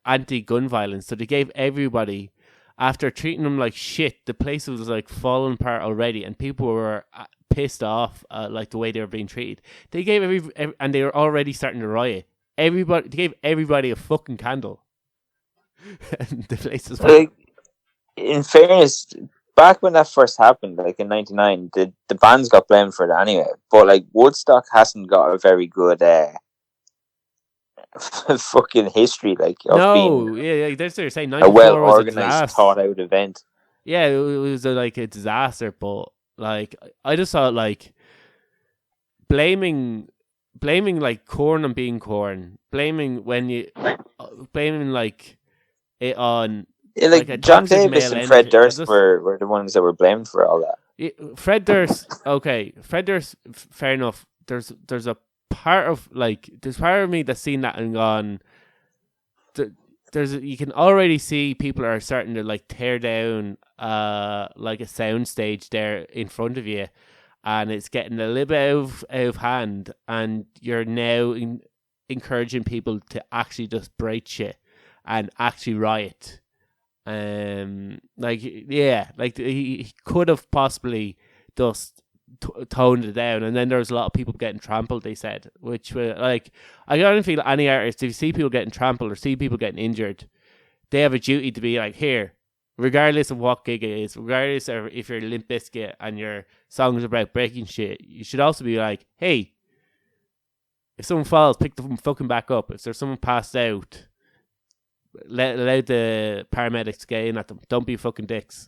anti-gun violence. So they gave everybody, after treating them like shit, the place was like falling apart already, and people were pissed off like the way they were being treated. They gave and they were already starting to riot. They gave everybody a fucking candle. And the place was like, in fairness, back when that first happened, like in '99, the bands got blamed for it anyway. But like Woodstock hasn't got a very good fucking history, like of being that's what you're saying. a well organized, thought out event. Yeah, it was like a disaster. But like, I just thought like blaming like Korn on being Korn, blaming like it on. Yeah, like John Davis and Fred Durst were the ones that were blamed for all that. Fred Durst, fair enough. There's a part of me that's seen that and gone. You can already see people are starting to like tear down like a sound stage there in front of you, and it's getting a little bit out of hand, and you're now encouraging people to actually just break shit and actually riot. He could have possibly just toned it down, and then there was a lot of people getting trampled, they said, which were like, I don't feel any artist, if you see people getting trampled or see people getting injured, they have a duty to be like, here, regardless of what gig it is, regardless of if you're Limp Bizkit and your song is about breaking shit, you should also be like, hey, if someone falls, pick them fucking back up. If there's someone passed out, allow the paramedics get in at them. Don't be fucking dicks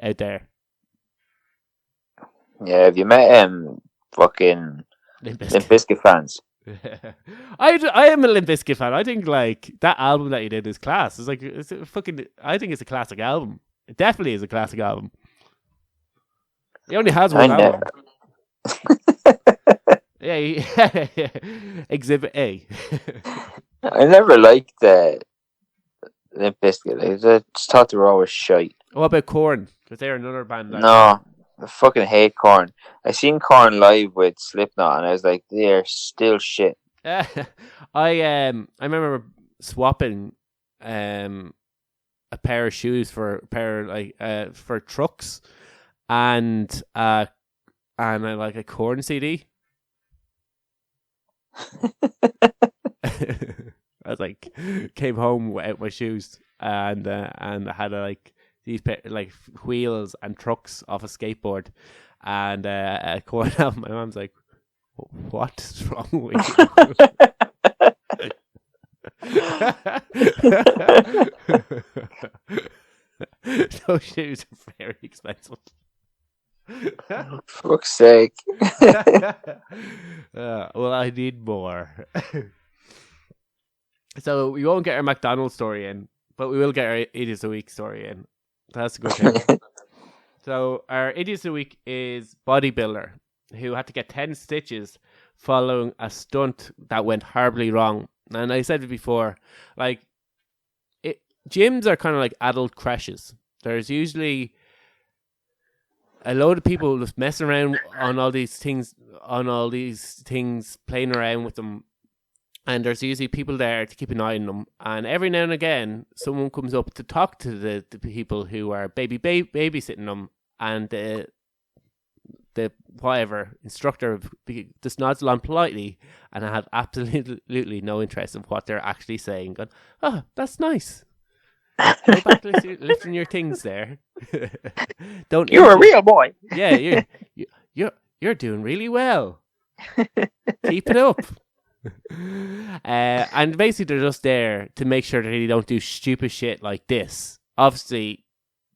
out there. Yeah, have you met fucking Limp Limp Bizkit. Bizkit fans. I am a Limp Bizkit fan. I think like that album that you did is class. It's like it's a fucking. I think it's a classic album. It definitely is a classic album. He only has one album. Yeah, Exhibit A. I never liked the Limp Bizkit. I just thought they were always shite. What about Korn? Because they're another band. No, I fucking hate Korn. I seen Korn live with Slipknot, and I was like, they're still shit. I remember swapping a pair of shoes for a pair for trucks and like a Korn CD. I was like, came home without my shoes and I had like these like wheels and trucks off a skateboard and a Korn album. My mom's like, "What's wrong with you?" Those shoes are very expensive. Fuck's sake. Well, I need more. So we won't get our McDonald's story in, but we will get our Idiots of the Week story in. That's a good thing. So our Idiots of the Week is bodybuilder who had to get 10 stitches following a stunt that went horribly wrong. And I said it before, like, gyms are kind of like adult crashes. There's usually a load of people just messing around on all these things, playing around with them. And there's usually people there to keep an eye on them. And every now and again, someone comes up to talk to the people who are babysitting them. And the whatever instructor just nods along politely, and I have absolutely no interest in what they're actually saying. Going, oh, that's nice. Go back to lifting your things there. Don't. You're a real boy. Yeah, you're doing really well. Keep it up. And basically, they're just there to make sure that they don't do stupid shit like this. Obviously,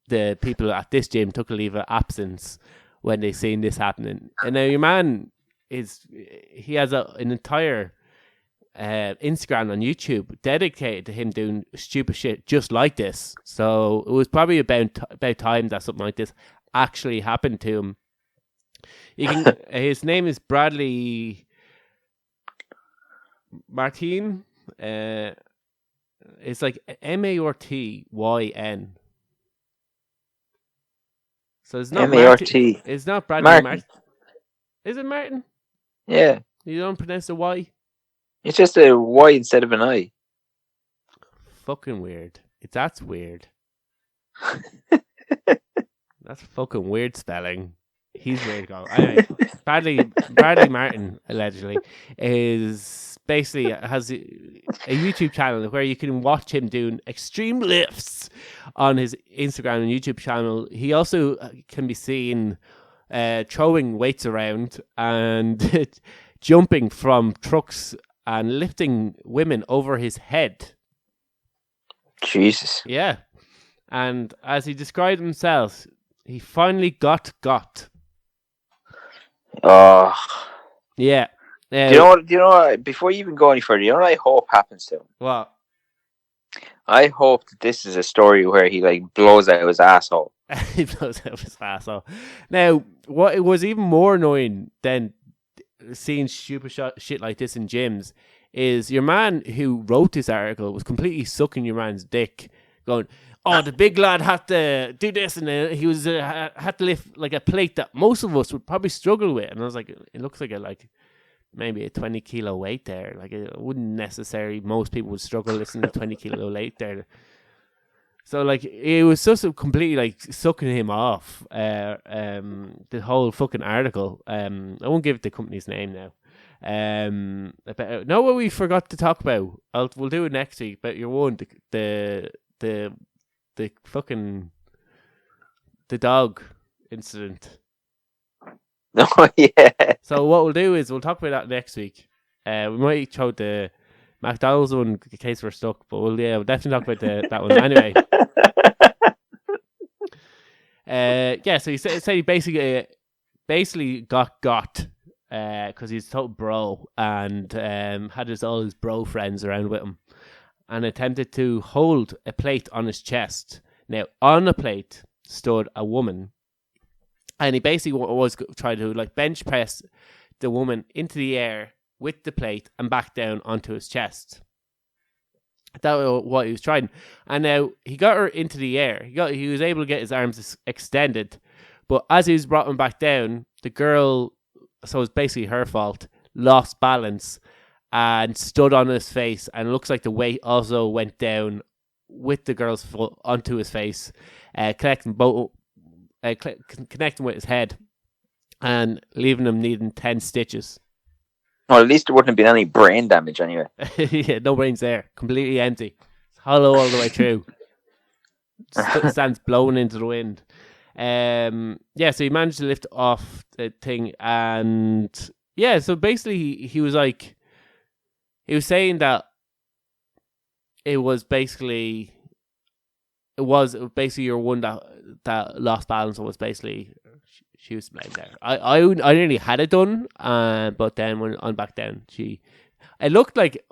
the people at this gym took a leave of absence when they seen this happening. And now your man he has an entire Instagram on YouTube dedicated to him doing stupid shit just like this. So it was probably about time that something like this actually happened to him. His name is Bradley Martin. It's like Martyn. So it's not Martin. It's not Bradley Martin. Is it Martin? Yeah. You don't pronounce the Y? It's just a Y instead of an I. Fucking weird. That's weird. That's fucking weird spelling. He's weird. Anyway, Bradley Martin allegedly has a YouTube channel where you can watch him doing extreme lifts on his Instagram and YouTube channel. He also can be seen throwing weights around and jumping from trucks and lifting women over his head. Jesus. Yeah. And as he described himself, he finally got. Oh. Yeah. Do you know what? Before you even go any further, you know what I hope happens to him? What? I hope that this is a story where he like blows out his asshole. He blows out his asshole. Now, what it was even more annoying than seeing stupid shit like this in gyms is your man who wrote this article was completely sucking your man's dick, going, "Oh, the big lad had to do this," and he was had to lift like a plate that most of us would probably struggle with. And I was like, it looks like maybe a 20 kilo weight there. Like it wouldn't necessarily, most people would struggle lifting a 20 kilo weight there. So like it was just completely like sucking him off. The whole fucking article. I won't give the company's name now. Know what we forgot to talk about? We'll do it next week. But you're one the fucking the dog incident. Oh yeah. So what we'll do is we'll talk about that next week. We might show the McDonald's one in case we're stuck, but we'll definitely talk about that one anyway. So he said he basically got because he's a total bro and had all his bro friends around with him, and attempted to hold a plate on his chest. Now, on the plate stood a woman, and he basically was trying to like bench press the woman into the air with the plate and back down onto his chest. That was what he was trying. And now he got her into the air. He was able to get his arms extended. But as he was brought him back down, the girl, so it's basically her fault, lost balance and stood on his face. And it looks like the weight also went down with the girl's foot onto his face, connecting with his head and leaving him needing 10 stitches. Well, at least there wouldn't have been any brain damage anyway. Yeah, no brains there. Completely empty. It's hollow all the way through. Stands blowing into the wind. Yeah, so he managed to lift off the thing, and yeah, so basically he was like, he was saying that it was basically your one that lost balance, and was basically she was to blame there. I nearly had it done, but then when on back down, it looked like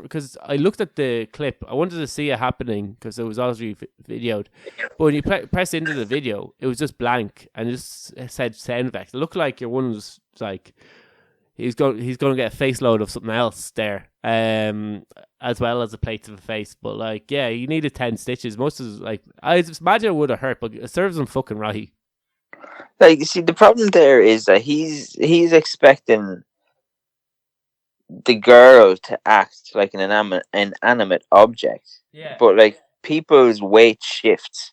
because I looked at the clip, I wanted to see it happening because it was already videoed. But when you press into the video, it was just blank and just said sound effects. It looked like your one was like he's going to get a face load of something else there, as well as a plate to the face. But like, yeah, you needed 10 stitches. Most of like, I just imagine it would have hurt, but it serves him fucking right. Like, see, the problem there is that he's expecting the girl to act like an inanimate object. Yeah. But like, people's weight shifts.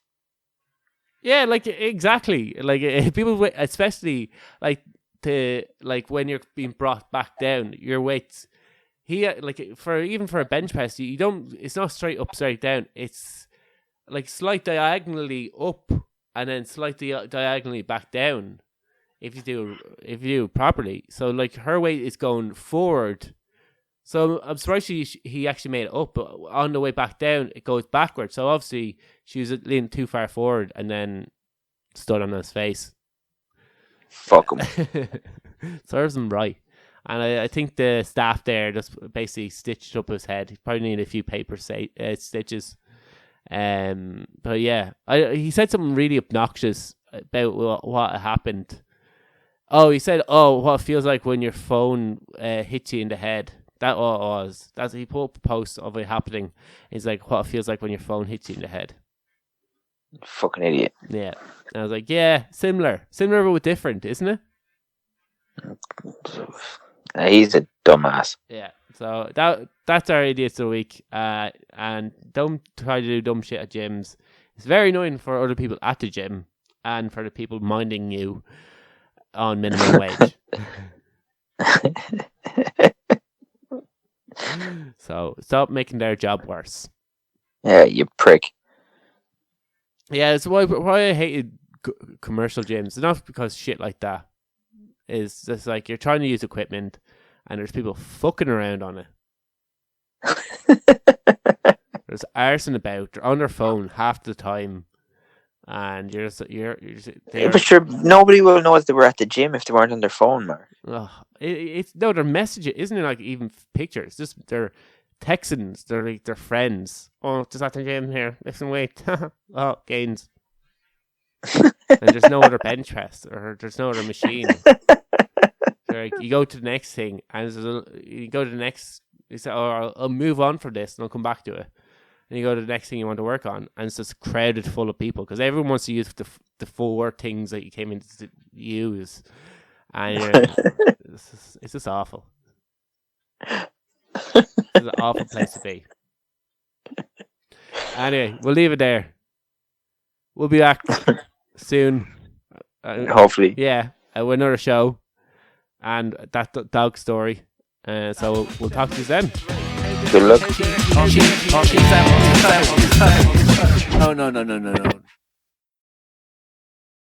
Yeah, like exactly. Like people, especially like when you're being brought back down, your weight. Like for a bench press, you don't. It's not straight up, straight down. It's like slight diagonally up and then slightly diagonally back down. If you do it properly, so like her weight is going forward. So I'm surprised he actually made it up, but on the way back down, it goes backwards. So obviously she was leaning too far forward and then stood on his face. Fuck him. Serves him right. And I think the staff there just basically stitched up his head. He probably needed a few paper stitches. But yeah, he said something really obnoxious about what happened. Oh, he said, what it feels like when your phone hits you in the head. That what it was. He put up a post of it happening. He's like, what it feels like when your phone hits you in the head. Fucking idiot. Yeah. And I was like, yeah, similar but different, isn't it? He's a dumbass. Yeah. So that's our idiots of the week. And don't try to do dumb shit at gyms. It's very annoying for other people at the gym and for the people minding you on minimum wage. So stop making their job worse. Yeah, you prick. Yeah, it's why I hated commercial gyms. It's not because shit like that. It's just like you're trying to use equipment and there's people fucking around on it. There's arson about. They're on their phone half the time. And you're but sure, nobody will know if they were at the gym if they weren't on their phone, Mark. It's they're messaging. Isn't it like even pictures? Just they're texting. They're like their friends. Oh, just at the gym here. Listen, wait. Oh, gains. And there's no other bench press or there's no other machine. Like, you go to the next thing and you go to the next. You say, "Oh, I'll move on from this and I'll come back to it." And you go to the next thing you want to work on, and it's just crowded full of people because everyone wants to use the 4 things that you came in to use, and it's just awful. It's an awful place to be. Anyway, we'll leave it there. We'll be back soon. Hopefully. Yeah, with another show and that dog story. So we'll talk to you then. Good luck. No.